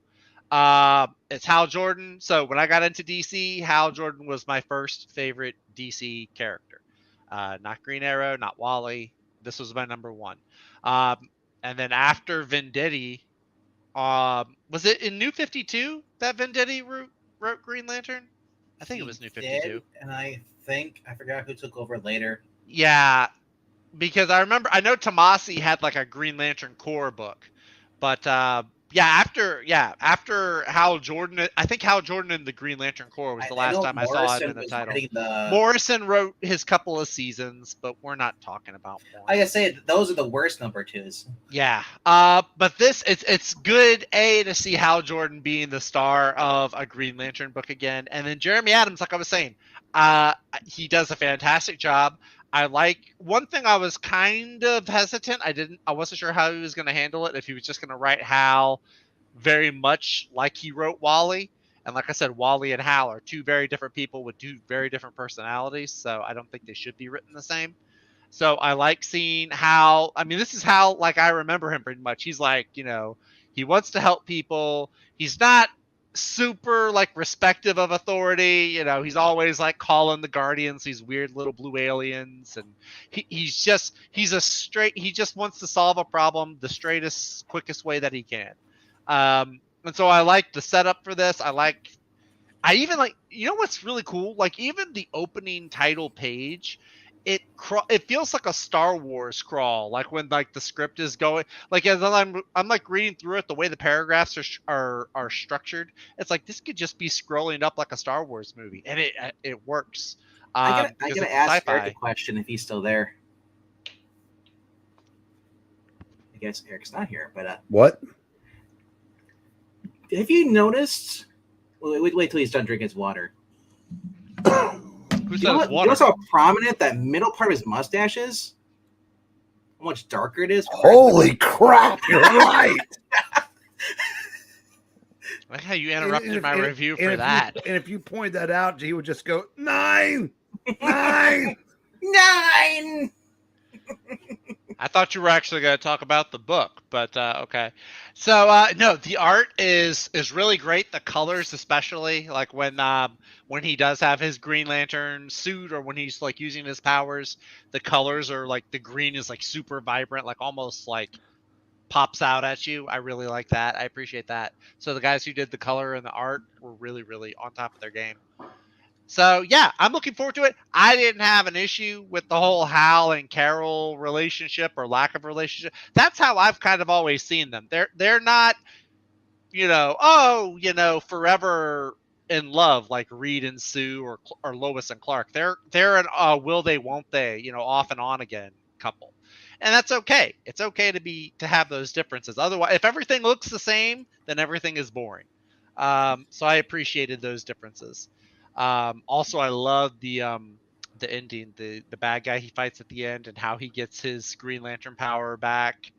It's Hal Jordan. So when I got into DC, Hal Jordan was my first favorite DC character. Not Green Arrow, not Wally. This was my number 1. And then after Venditti, was it in New 52 that Venditti wrote Green Lantern? I think it was New 52. And I forgot who took over later. Yeah, because I know Tomasi had like a Green Lantern Corps book, but after Hal Jordan, I think Hal Jordan and the Green Lantern Corps was the last time I saw him in the title. Morrison wrote his couple of seasons, but we're not talking about more. I gotta say, those are the worst number 2s. Yeah, but this it's good to see Hal Jordan being the star of a Green Lantern book again, and then Jeremy Adams, like I was saying, he does a fantastic job. I like one thing. I was kind of hesitant. I wasn't sure how he was going to handle it. If he was just going to write Hal very much like he wrote Wally. And like I said, Wally and Hal are 2 very different people with 2 very different personalities. So I don't think they should be written the same. So I like seeing Hal. I mean, this is Hal like I remember him pretty much. He's like, he wants to help people. He's not super like respective of authority. He's always like calling the Guardians these weird little blue aliens, and he just wants to solve a problem the straightest, quickest way that he can. And so I like the setup for this. I even like, what's really cool? Like even the opening title page it feels like a Star Wars crawl, like when like the script is going, like as I'm like reading through it, the way the paragraphs are structured, it's like this could just be scrolling up like a Star Wars movie, and it works. I Because gotta it's ask Eric a sci-fi. question if he's still there. I guess Eric's not here, but What? have you noticed? Wait till he's done drinking his water. Who You know, says you water? notice how prominent that middle part of his mustache is? How much darker it is? Holy crap! You're right. I like how you interrupted my review for and that. and if you point that out, he would just go 9, 9. 9! I thought you were actually going to talk about the book, but okay. So no, the art is really great. The colors, especially like when he does have his Green Lantern suit, or when he's like using his powers, the colors are like the green is like super vibrant, like almost like pops out at you. I really like that. I appreciate that. So the guys who did the color and the art were really, really on top of their game. So yeah, I'm looking forward to it. I didn't have an issue with the whole Hal and Carol relationship or lack of relationship. That's how I've kind of always seen them. They're not, forever in love like Reed and Sue or Lois and Clark. They're an will they won't they, off and on again couple. And that's okay. It's okay to have those differences. Otherwise, if everything looks the same, then everything is boring. So I appreciated those differences. Also, I love the ending, the bad guy he fights at the end, and how he gets his Green Lantern power back.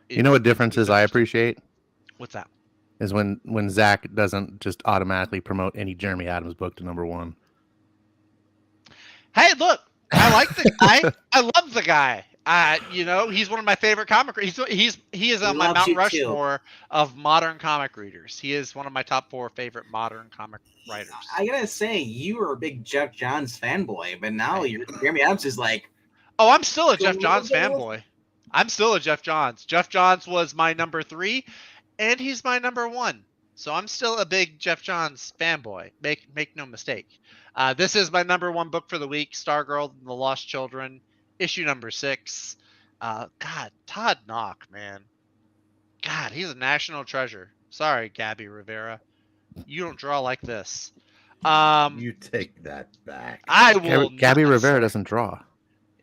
You know what differences I appreciate What's that? is when Zach doesn't just automatically promote any Jeremy Adams book to #1. Hey, look, I like the guy. I love the guy. He's one of my favorite comic readers. He is on my loves Mount you too. Rushmore of modern comic readers. He is one of my top 4 favorite modern comic writers. I gotta say, you were a big Jeff Johns fanboy, but now Jeremy Adams is like, Oh, I'm still a Jeff Johns fanboy. I'm still a Jeff Johns. Jeff Johns was my number 3, and he's my number 1. So I'm still a big Jeff Johns fanboy. Make no mistake. This is my number 1 book for the week, Stargirl and the Lost Children, issue number 6. God, Todd Knock, man. God, he's a national treasure. Sorry, Gabby Rivera. You don't draw like this. You take that back. I will. Gabby not, Rivera sir. doesn't draw.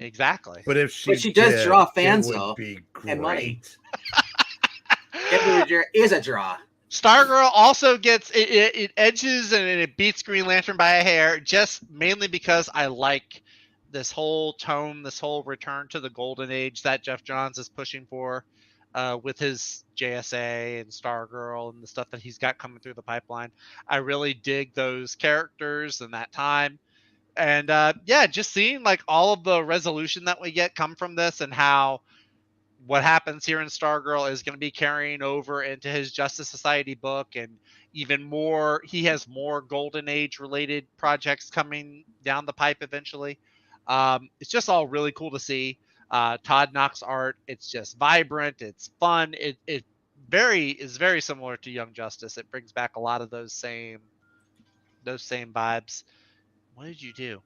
Exactly. But if she does did, draw fans, it would though, be and money. great. is a draw. Stargirl also gets it edges and it beats Green Lantern by a hair, just mainly because I like this whole tone, this whole return to the golden age that Jeff Johns is pushing for, with his JSA and Stargirl and the stuff that he's got coming through the pipeline. I really dig those characters and that time. And just seeing like all of the resolution that we get come from this, and how what happens here in Stargirl is going to be carrying over into his Justice Society book, and even more, he has more Golden Age related projects coming down the pipe eventually. It's just all really cool to see. Todd Knox art, it's just vibrant, it's fun, it is very similar to Young Justice. It brings back a lot of those same vibes. What did you do?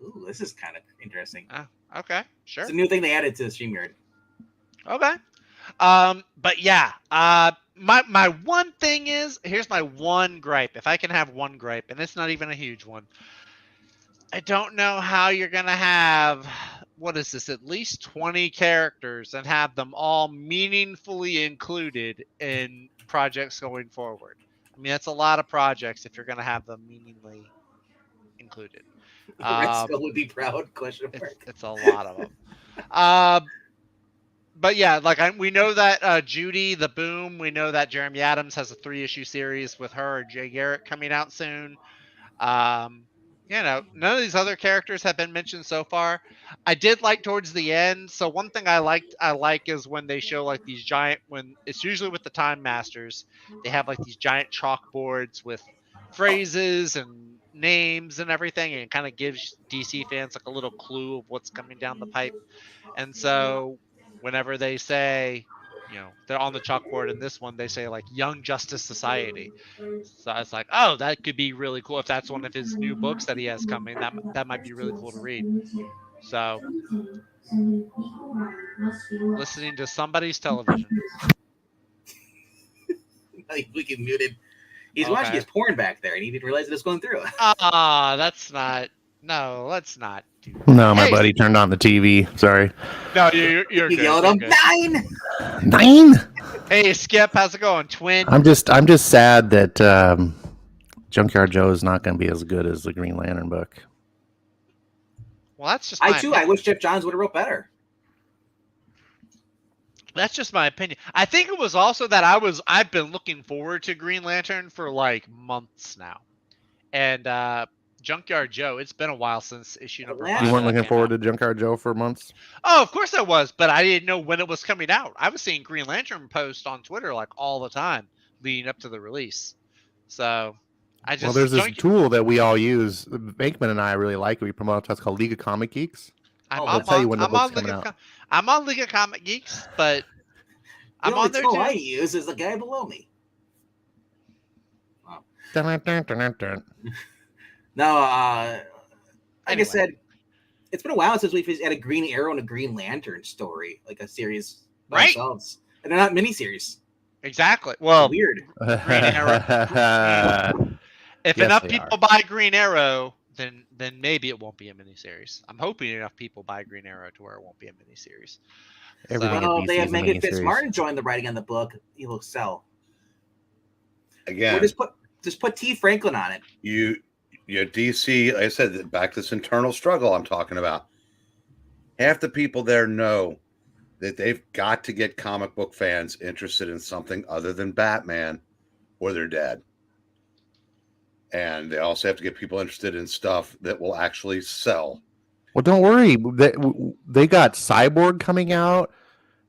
Ooh, this is kind of interesting. Okay, sure. It's a new thing they added to the StreamYard. Okay. But yeah, my one thing is, here's my one gripe. If I can have one gripe, and it's not even a huge one. I don't know how you're going to have, what is this, at least 20 characters and have them all meaningfully included in projects going forward. I mean, that's a lot of projects if you're going to have them meaningfully included. Red Skull would be proud. Question mark. It's a lot of them. But yeah, like we know that Judy the Boom, we know that Jeremy Adams has a 3-issue series with her and Jay Garrett coming out soon. None of these other characters have been mentioned so far. I did like towards the end. So one thing I like is when they show like these giant, when it's usually with the Time Masters, they have like these giant chalkboards with phrases and names and everything, and it kind of gives DC fans like a little clue of what's coming down the pipe. And so whenever they say, they're on the chalkboard. In this one, they say like Young Justice Society. So it's like, oh, that could be really cool if that's one of his new books that he has coming. That might be really cool to read. So, listening to somebody's television. We can mute it. He's watching his porn back there, and he didn't realize it was going through. That's not. No, let's not do that. No, my buddy turned on the TV. Sorry. No, you're You good. yelled You're him, good. 9! 9? Hey, Skip, how's it going, twin? I'm just sad that Junkyard Joe is not going to be as good as the Green Lantern book. Well, that's just. I wish Jeff Johns would have wrote better. That's just my opinion. I think it was also that I've been looking forward to Green Lantern for like months now, and Junkyard Joe. It's been a while since issue number 5. You weren't looking forward to Junkyard Joe for months? Oh, of course I was, but I didn't know when it was coming out. I was seeing Green Lantern post on Twitter like all the time leading up to the release. So I just there's this tool that we all use. Bankman and I really like it. We promote it. It's called League of Comic Geeks. I'll tell you when the book's coming out. I'm on League of Comic Geeks, but I'm on there too. The too. I use is the guy below me. Wow. Dun, dun, dun, dun, dun. No, like I said, it's been a while since we've had a Green Arrow and a Green Lantern story, like a series by themselves. And they're not miniseries. Exactly. Well, weird. Green Arrow. If enough people buy Green Arrow, then maybe it won't be a miniseries. I'm hoping enough people buy Green Arrow to where it won't be a miniseries. Well, they have Megan Fitzmartin join the writing on the book. He will sell. Again, or just put T. Franklin on it. Your DC, like I said, back to this internal struggle I'm talking about. Half the people there know that they've got to get comic book fans interested in something other than Batman, or they're dead. And they also have to get people interested in stuff that will actually sell. Well, don't worry. They got Cyborg coming out.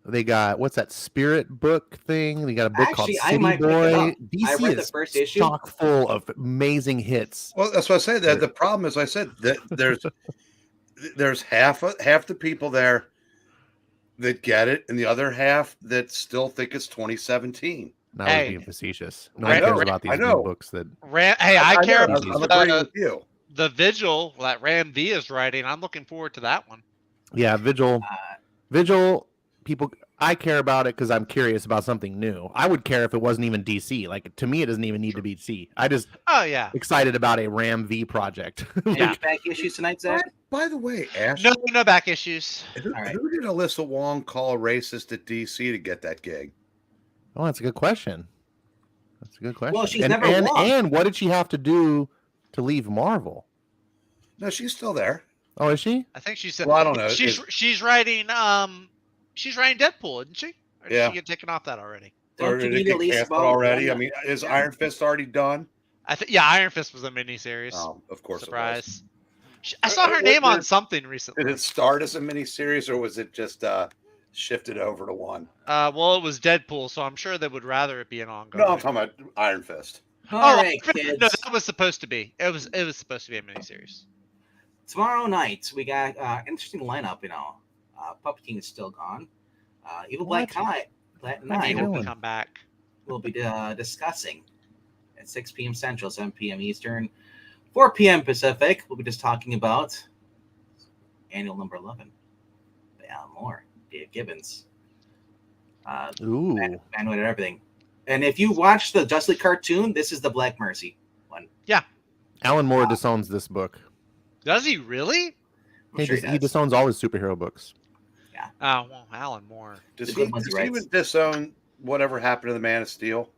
They got, what's that Spirit book thing? They got a book called City Boy. DC is first issue. Chock full of amazing hits. Well, that's what I say. That the problem is, I said that there's half the people there that get it, and the other half that still think it's 2017. Now we're being facetious. No one cares about these new books that. I care about I'm agreeing with you. The Vigil that Ram V is writing. I'm looking forward to that one. Yeah, Vigil. People, I care about it because I'm curious about something new. I would care if it wasn't even DC. Like, to me, it doesn't even need to be DC. I just excited about a Ram V project. Any back issues tonight, Zach? By the way, Ash. No back issues. Who did Alyssa Wong call a racist at DC to get that gig? Oh, that's a good question. Well, she's never won. And what did she have to do to leave Marvel? No, she's still there. Oh, is she? I think she said. Well, I don't know. She's writing. She's writing Deadpool, isn't she? Or did she get taken off that already? Don't you need at least already? I mean, is Iron Fist already done? Iron Fist was a miniseries. Oh, of course. Surprise. I saw her name on something recently. Did it start as a miniseries, or was it just shifted over to one? Well, it was Deadpool, so I'm sure they would rather it be an ongoing. No, I'm talking about Iron Fist. All right, kids. No, that was supposed to be. It was supposed to be a miniseries. Tomorrow night we got interesting lineup. Palpatine is still gone. Evil Black Knight will come back. We'll be discussing at 6 p.m. Central, 7 p.m. Eastern, 4 p.m. Pacific. We'll be just talking about annual number 11 by Alan Moore, Dave Gibbons, Ooh, Man and everything. And if you watch the Justice League cartoon, this is the Black Mercy one. Yeah, Alan Moore disowns this book. Does he really? He disowns all his superhero books. Yeah. Oh, well, Alan Moore. Does he even disown whatever happened to the Man of Steel?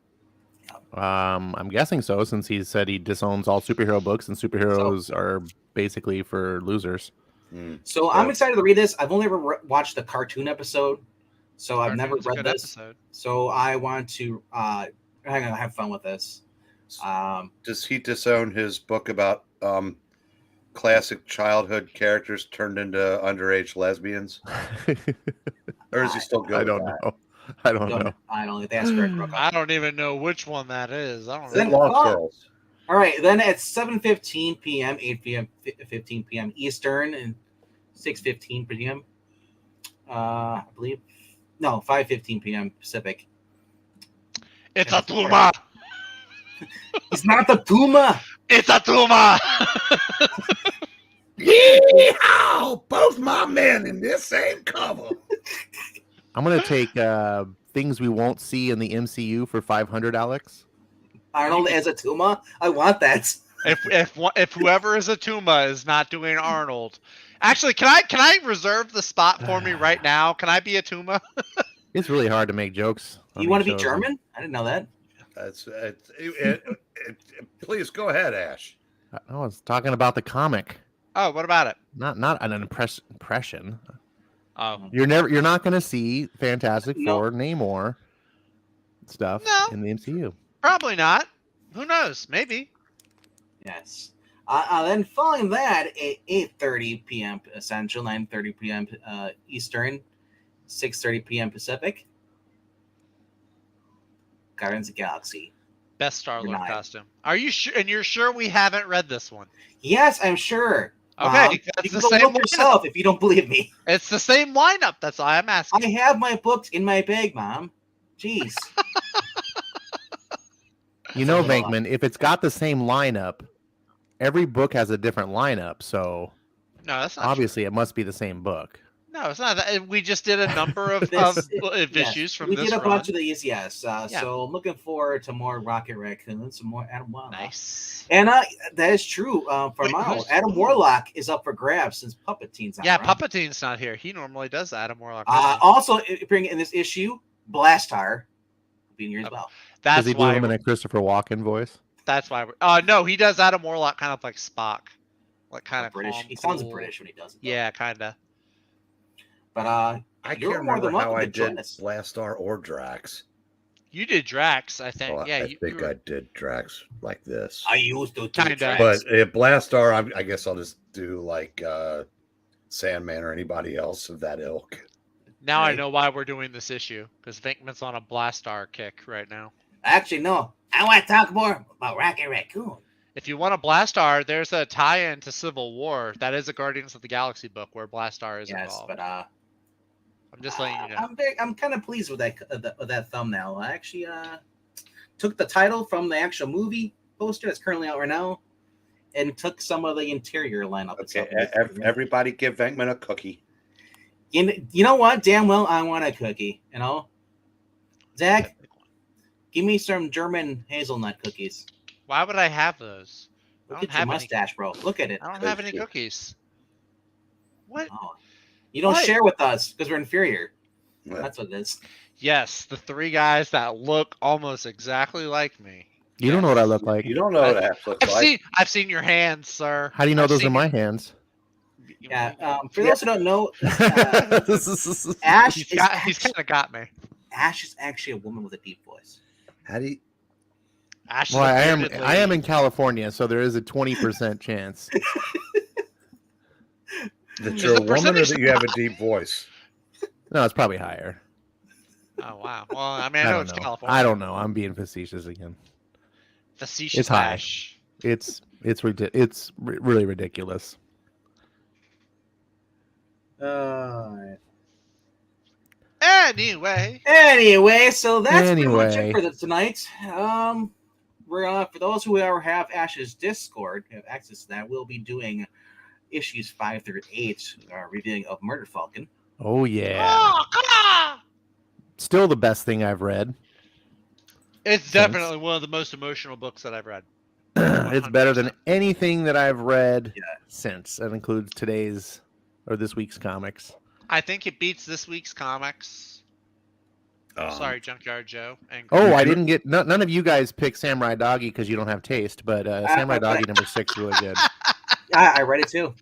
I'm guessing so, since he said he disowns all superhero books, and superheroes are basically for losers. So I'm excited to read this. I've only ever watched the cartoon episode, so I've never read this. Episode. So I want to have fun with this. Does he disown his book about classic childhood characters turned into underage lesbians? Or is he still good? I don't know. I don't know. I don't think that's correct. I don't even know which one that is. I don't Then know. Lost Girls. All right, then at 7:15 p.m., 8 p.m., 15 p.m. Eastern, and 6:15 p.m. I believe No, 5:15 p.m. Pacific. It's Yeah, a Tuma. He's not the Puma. It's a Tuma. Yeehaw! Both my men in this same cover. I'm gonna take things we won't see in the MCU for 500, Alex. Arnold as a Tuma. I want that. If whoever is a Tuma is not doing Arnold, actually, can I reserve the spot for me right now? Can I be a Tuma? It's really hard to make jokes. on You want to these be shows. German? I didn't know that. Please go ahead, Ash. I was talking about the comic, Oh, what about it? not an impression. Oh, You're not going to see Fantastic No. Four, Namor stuff No. in the MCU. probably not. Who knows? Maybe. Yes. Then following that, at 8:30 p.m. Central, 9:30 p.m. Eastern, 6:30 p.m. Pacific. Guardians of the Galaxy. Best Star-Lord Denied. costume. Are you sure? And you're sure we haven't read this one? Yes, I'm sure. Okay, You that's can the go same look lineup. yourself if you don't believe me. It's the same lineup. That's why I'm asking. I have my books in my bag, Mom. Jeez. You know, Hold on. Venkman, if it's got the same lineup, every book has a different lineup, so No, that's not true. obviously it must be the same book. No, it's not that. We just did a number of Yes. issues from we this did a run. bunch of these, yes. Yeah. So I'm looking forward to more Rocket Raccoon, some more Adam Warlock. Nice. And that is true for Wait, Mao. who's- Adam Warlock is up for grabs since Puppeteen's not Yeah, around. Puppeteen's not here. He normally does Adam Warlock. doesn't he? Also, bring in this issue, Blastar being here as Oh. well. Does That's he do why. him in a Christopher Walken voice? That's why. No, he does Adam Warlock kind of like Spock, like kind of British. calm, He sounds cool. British when he does it. though. Yeah, kind of. But I You're can't more than remember how welcome I to join did us. Blastar or Drax. You did Drax, I think. Well, yeah, I you think were- I did Drax like this. I used to do Kinda. tracks. But Blastar, I guess I'll just do like Sandman or anybody else of that ilk. Now I Right. know why we're doing this issue because Venkman's on a Blastar kick right now. Actually, no. I want to talk more about Rocket Raccoon. If you want a Blastar, there's a tie-in to Civil War. That is a Guardians of the Galaxy book where Blastar is Yes, involved. but I'm just letting you know. I'm kind of pleased with that thumbnail. I actually took the title from the actual movie poster that's currently out right now, and took some of the interior lineup. Okay, itself. everybody give Venkman a cookie. You know what? Damn well, I want a cookie. You know, Zach, give me some German hazelnut cookies. Why would I have those? I Look don't at your have any. mustache, bro. Look at it. I don't have any cookies. What? Oh. You don't What? share with us because we're inferior. Well, That's what it is. Yes, the three guys that look almost exactly like me. You don't know what I look like. you don't know what Ash looks like. I've seen your hands, sir. How do you know I've those are seen my hands? Yeah. For those who don't know, Ash He's is kind of got me. Ash is actually a woman with a deep voice. How do you? Ash is Well, a I am. bearded I am lady. in California, so there is a 20% chance. That Is you're a the woman or percentage- that you have a deep voice? No, it's probably higher. Oh wow. Well, I mean, I know don't it's know. California. I don't know. I'm being facetious again. Facetious It's high. Ash. It's really ridiculous. Anyway, So that's pretty much Anyway. it for tonight. We're for those who ever have Ash's Discord, have access to that. We'll be doing issues 5 through 8, reviewing of Murder Falcon. Oh yeah. Oh, come on! Still the best thing I've read. It's Since- definitely one of the most emotional books that I've read. It's better than 100%. anything that I've read Yeah. since. That includes today's or this week's comics. I think it beats this week's comics. Sorry, Junkyard Joe. And Oh, I Yeah. didn't get none of you guys picked Samurai Doggy because you don't have taste, but Samurai Doggy number 6 is really good. I read it too.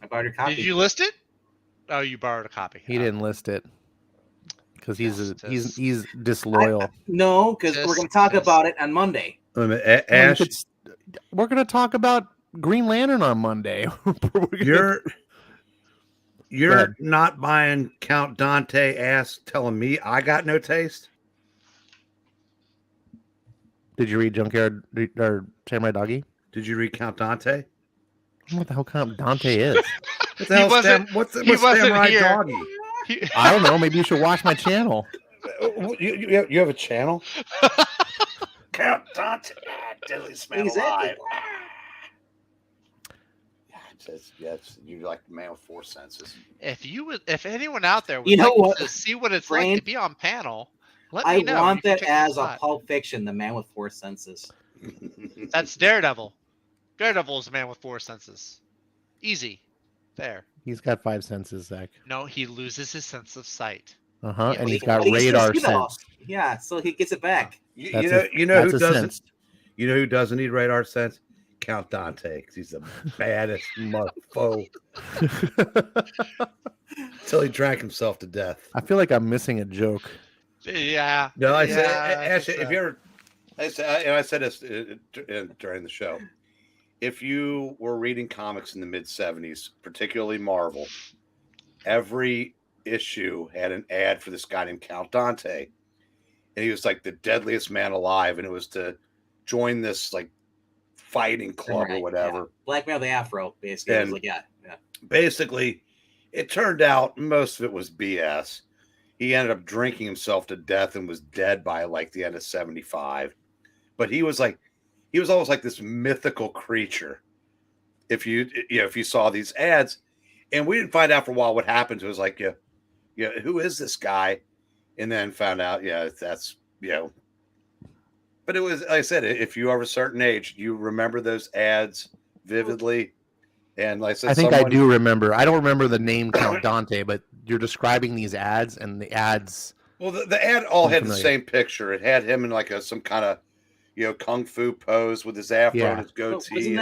I bought your copy. Did you list it? Oh, you borrowed a copy. He didn't list it because he's Yes, he's disloyal. No, because we're going to talk about it on Monday. Ash, We're gonna talk about Green Lantern on Monday. you're Go ahead. not buying Count Dante ass telling me I got no taste. Did you read Junkyard or Samurai Doggy? Did you read Count Dante? What the hell kind of Dante is? What the hell's wasn't- what's he wasn't Samurai here. Doggy? I don't know. Maybe you should watch my channel. You have a channel? Count Dante, deadly man Exactly. alive. You're like the man with four senses. If anyone out there would You know like what, to see what it's Brain? like to be on panel, let I me know. want You can that pick your as a spot. Pulp Fiction, the man with four senses. That's Daredevil. Daredevil is a man with four senses. Easy. There. He's got 5 senses, Zach. No, he loses his sense of sight. Yeah, but and he- he's got but he can still radar see them all. sense. Yeah, so he gets it back. That's You know who that's a doesn't? sense. You know who doesn't need radar sense? Count Dante, 'cause he's the baddest motherfucker until he drank himself to death. I feel like I'm missing a joke. Yeah. No, I yeah, said, I actually, think if so. you're, I said this during the show. If you were reading comics in the mid '70s, particularly Marvel, every issue had an ad for this guy named Count Dante, and he was like the deadliest man alive, and it was to join this like fighting club or Right, whatever. yeah. Blackmail the Afro, basically. It was And- like, yeah. Basically, it turned out most of it was BS. He ended up drinking himself to death and was dead by like the end of '75. But he was almost like this mythical creature. If you saw these ads, and we didn't find out for a while what happened. It was like, who is this guy? And then found out, that's. But it was, like I said, if you are of a certain age, you remember those ads vividly. And like I said, I think I do remember. I don't remember the name Count Dante, but you're describing these ads, and the ads. Well, the ad all I'm had the familiar. same picture. It had him in like some kind of, kung fu pose with his afro Yeah. and his But goatee.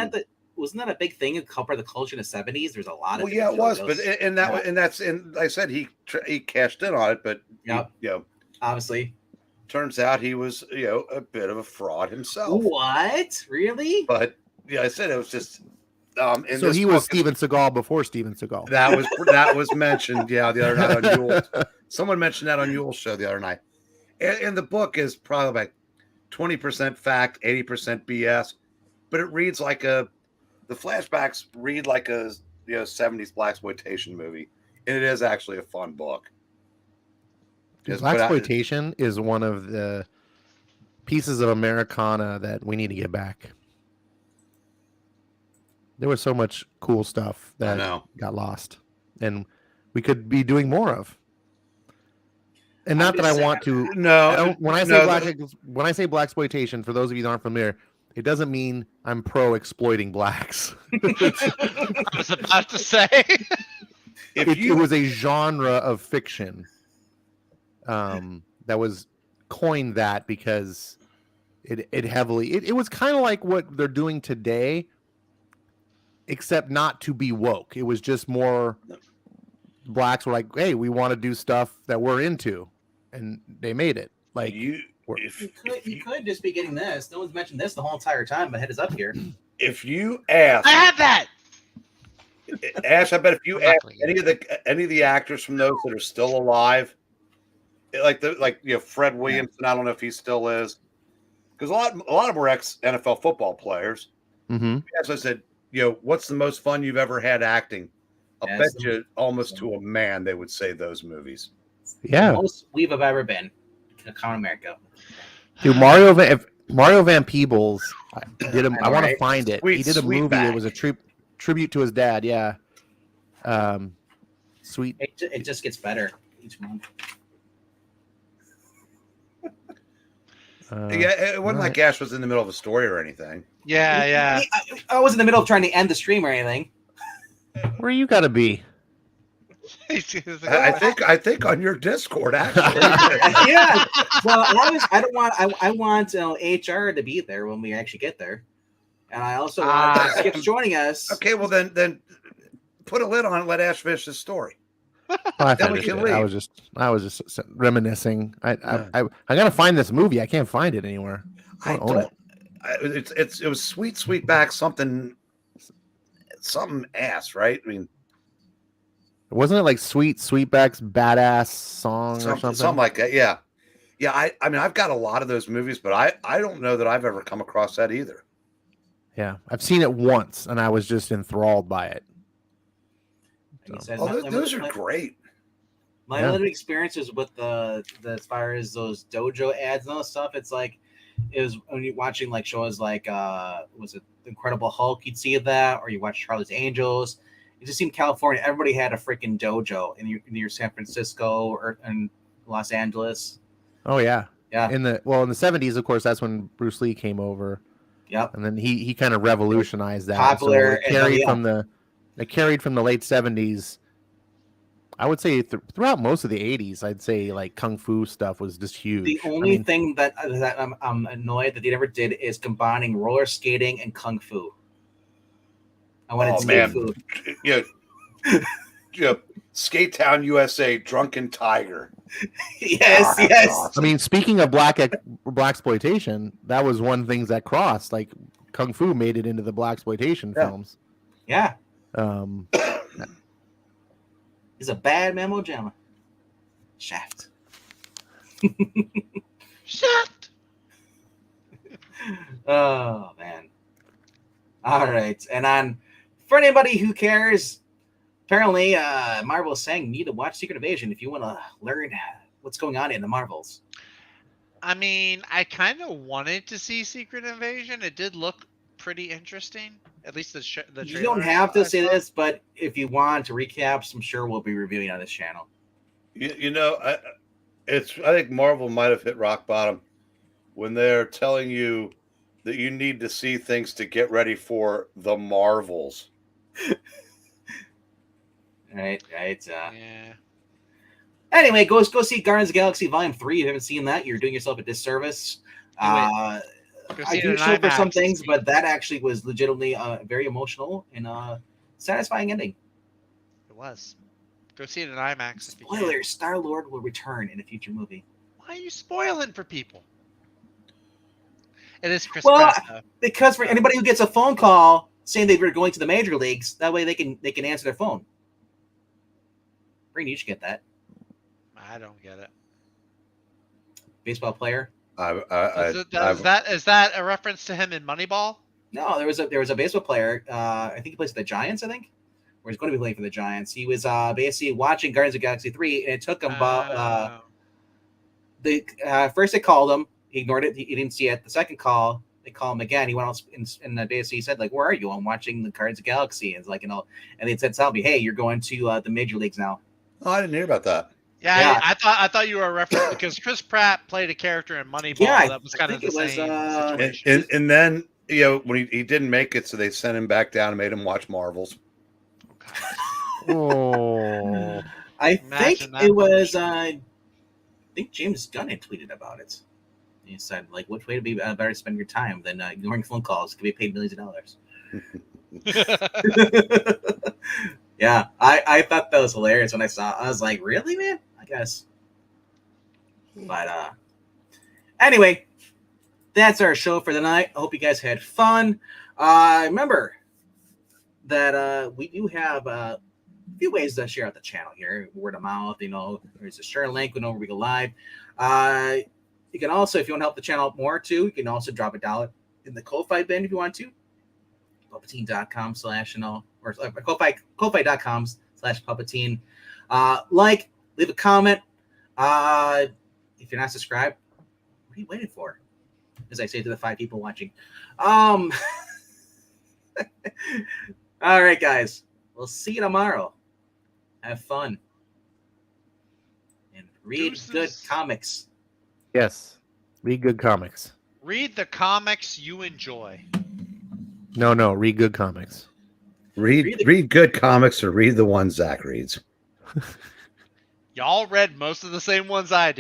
wasn't that a big thing in cover the culture in the 70s? There's a lot of Well, yeah, it was, but logos. and like I said, he cashed in on it, but Yep. Obviously. turns out he was a bit of a fraud himself. What? Really? But I said it was just. In So this he was book, Steven Seagal before Steven Seagal. that was mentioned, the other night on Yule's. Someone mentioned that on Yule's show the other night. And the book is probably like 20% fact, 80% BS, but it reads like the flashbacks read like a 70s blaxploitation movie, and it is actually a fun book. Blaxploitation is one of the pieces of Americana that we need to get back. There was so much cool stuff I that know. got lost, and we could be doing more of. And I'm not that just I saying- want to. No, I don't, when I say no, when I say blaxploitation, for those of you that aren't familiar, it doesn't mean I'm pro exploiting blacks. I was about to say. It was a genre of fiction that was coined that because it heavily it was kind of like what they're doing today, except not to be woke. It was just more blacks were like, hey, we want to do stuff that we're into, and they made it. Like you You could just be getting this. No one's mentioned this the whole entire time. My head is up here. if you ask I had that. Ash, I bet if you I'm not ask gonna any of the actors from those that are still alive, like Fred Williamson, I don't know if he still is, because a lot of them were ex NFL football players. mm-hmm. As I said, what's the most fun you've ever had acting? I'll Yes. bet you almost to a man they would say those movies. Yeah, The most we've ever been in Common America. dude, if Mario Van Peebles did I want to Right? find it. He did a movie. Sweetback. It was a tribute to his dad. Yeah, sweet. It just gets better each month. It wasn't like Ash was in the middle of a story or anything. Yeah, yeah. I was in the middle of trying to end the stream or anything. Where you gotta be? I think on your Discord actually. Yeah. Well, I want HR to be there when we actually get there, and I also want Skip's joining us. Okay, well then put a lid on it and let Ash finish his story. I Then we finished can it. leave. I was just reminiscing. I gotta find this movie. I can't find it anywhere. I don't own don't. It was Sweetback something ass, right? I mean, Wasn't it like Sweetback's badass song or something? something like that. Yeah. I mean, I've got a lot of those movies, but I don't know that I've ever come across that either. Yeah, I've seen it once, and I was just enthralled by it. He says, Oh, let- those are let- great. My Yeah. limited experiences with the as far as those dojo ads and all that stuff, it's like it was when you're watching like shows like was it Incredible Hulk, you'd see that, or you watch Charlie's Angels. It just seemed California, everybody had a freaking dojo in your San Francisco or in Los Angeles. Oh yeah. Yeah. In the 70s, of course, that's when Bruce Lee came over, Yep. and then he kind of revolutionized that. Popular, So and it carried from the late 70s. I would say throughout most of the 80s, I'd say like kung fu stuff was just huge. The only thing that I'm annoyed that they never did is combining roller skating and kung fu. I wanted skate fu. Yeah, Skate Town, USA, Drunken Tiger. Yes, God, yes. God. I mean, speaking of black exploitation, that was one thing that crossed. Like kung fu made it into the black exploitation Yeah. films. Yeah. Um, He's a bad Memo Jamma. Shaft. Shaft. Oh man. All right. And for anybody who cares, apparently Marvel is saying you need to watch Secret Invasion if you want to learn what's going on in the Marvels. I mean, I kind of wanted to see Secret Invasion. It did look pretty interesting. At least the You don't trailer have to I say saw. this, but if you want to recap, I'm sure we'll be reviewing on this channel. You know, I think Marvel might have hit rock bottom when they're telling you that you need to see things to get ready for the Marvels. Right. Yeah. Anyway, go see Guardians of the Galaxy Volume 3. If you haven't seen that, you're doing yourself a disservice. Go I see it do in show for some IMAX. things, but that actually was legitimately very emotional and satisfying ending. It was. Go see it in IMAX. if you can. Spoiler: Star-Lord will return in a future movie. Why are you spoiling for people? It is Chris Well, Pratt, though. Because for anybody who gets a phone call saying they were going to the major leagues, that way they can answer their phone. Breen, you should get that. I don't get it. Baseball player. Is that a reference to him in Moneyball? No, there was a baseball player. I think he plays for the Giants. I think, or he's going to be playing for the Giants. He was basically watching Guardians of the Galaxy 3, and it took him about first they called him, he ignored it, he didn't see it. The second call, they call him again. He went out and basically said like, "Where are you? I'm watching the Guardians of the Galaxy." And it's like, and they said, "Tell me, hey, you're going to the major leagues now." Oh, I didn't hear about that. Yeah. I thought you were a reference because Chris Pratt played a character in Moneyball Yeah, that was I kind of the think it was, same situation. And then when he didn't make it, so they sent him back down and made him watch Marvels. oh, I Imagine think that it was. publisher. I think James Gunn had tweeted about it. He said, "Like, which way to be better to spend your time than ignoring phone calls? Could be paid millions of dollars." Yeah, I thought that was hilarious when I saw it. I was like, really, man? I guess. But anyway, that's our show for the night. I hope you guys had fun. Remember that we do have a few ways to share out the channel here. Word of mouth, there's a share link whenever we go live. You can also, if you want to help the channel out more too, you can also drop $1 in the Ko-Fi bin if you want to. Puppetine.com/ or Ko-Fi.com/Puppetine. Leave a comment. If you're not subscribed, what are you waiting for? As I say to the 5 people watching. All right, guys. We'll see you tomorrow. Have fun. And read Deuces. good comics. yes. Read good comics. Read the comics you enjoy. No. Read good comics. Read good comics or read the ones Zach reads. Y'all read most of the same ones I did.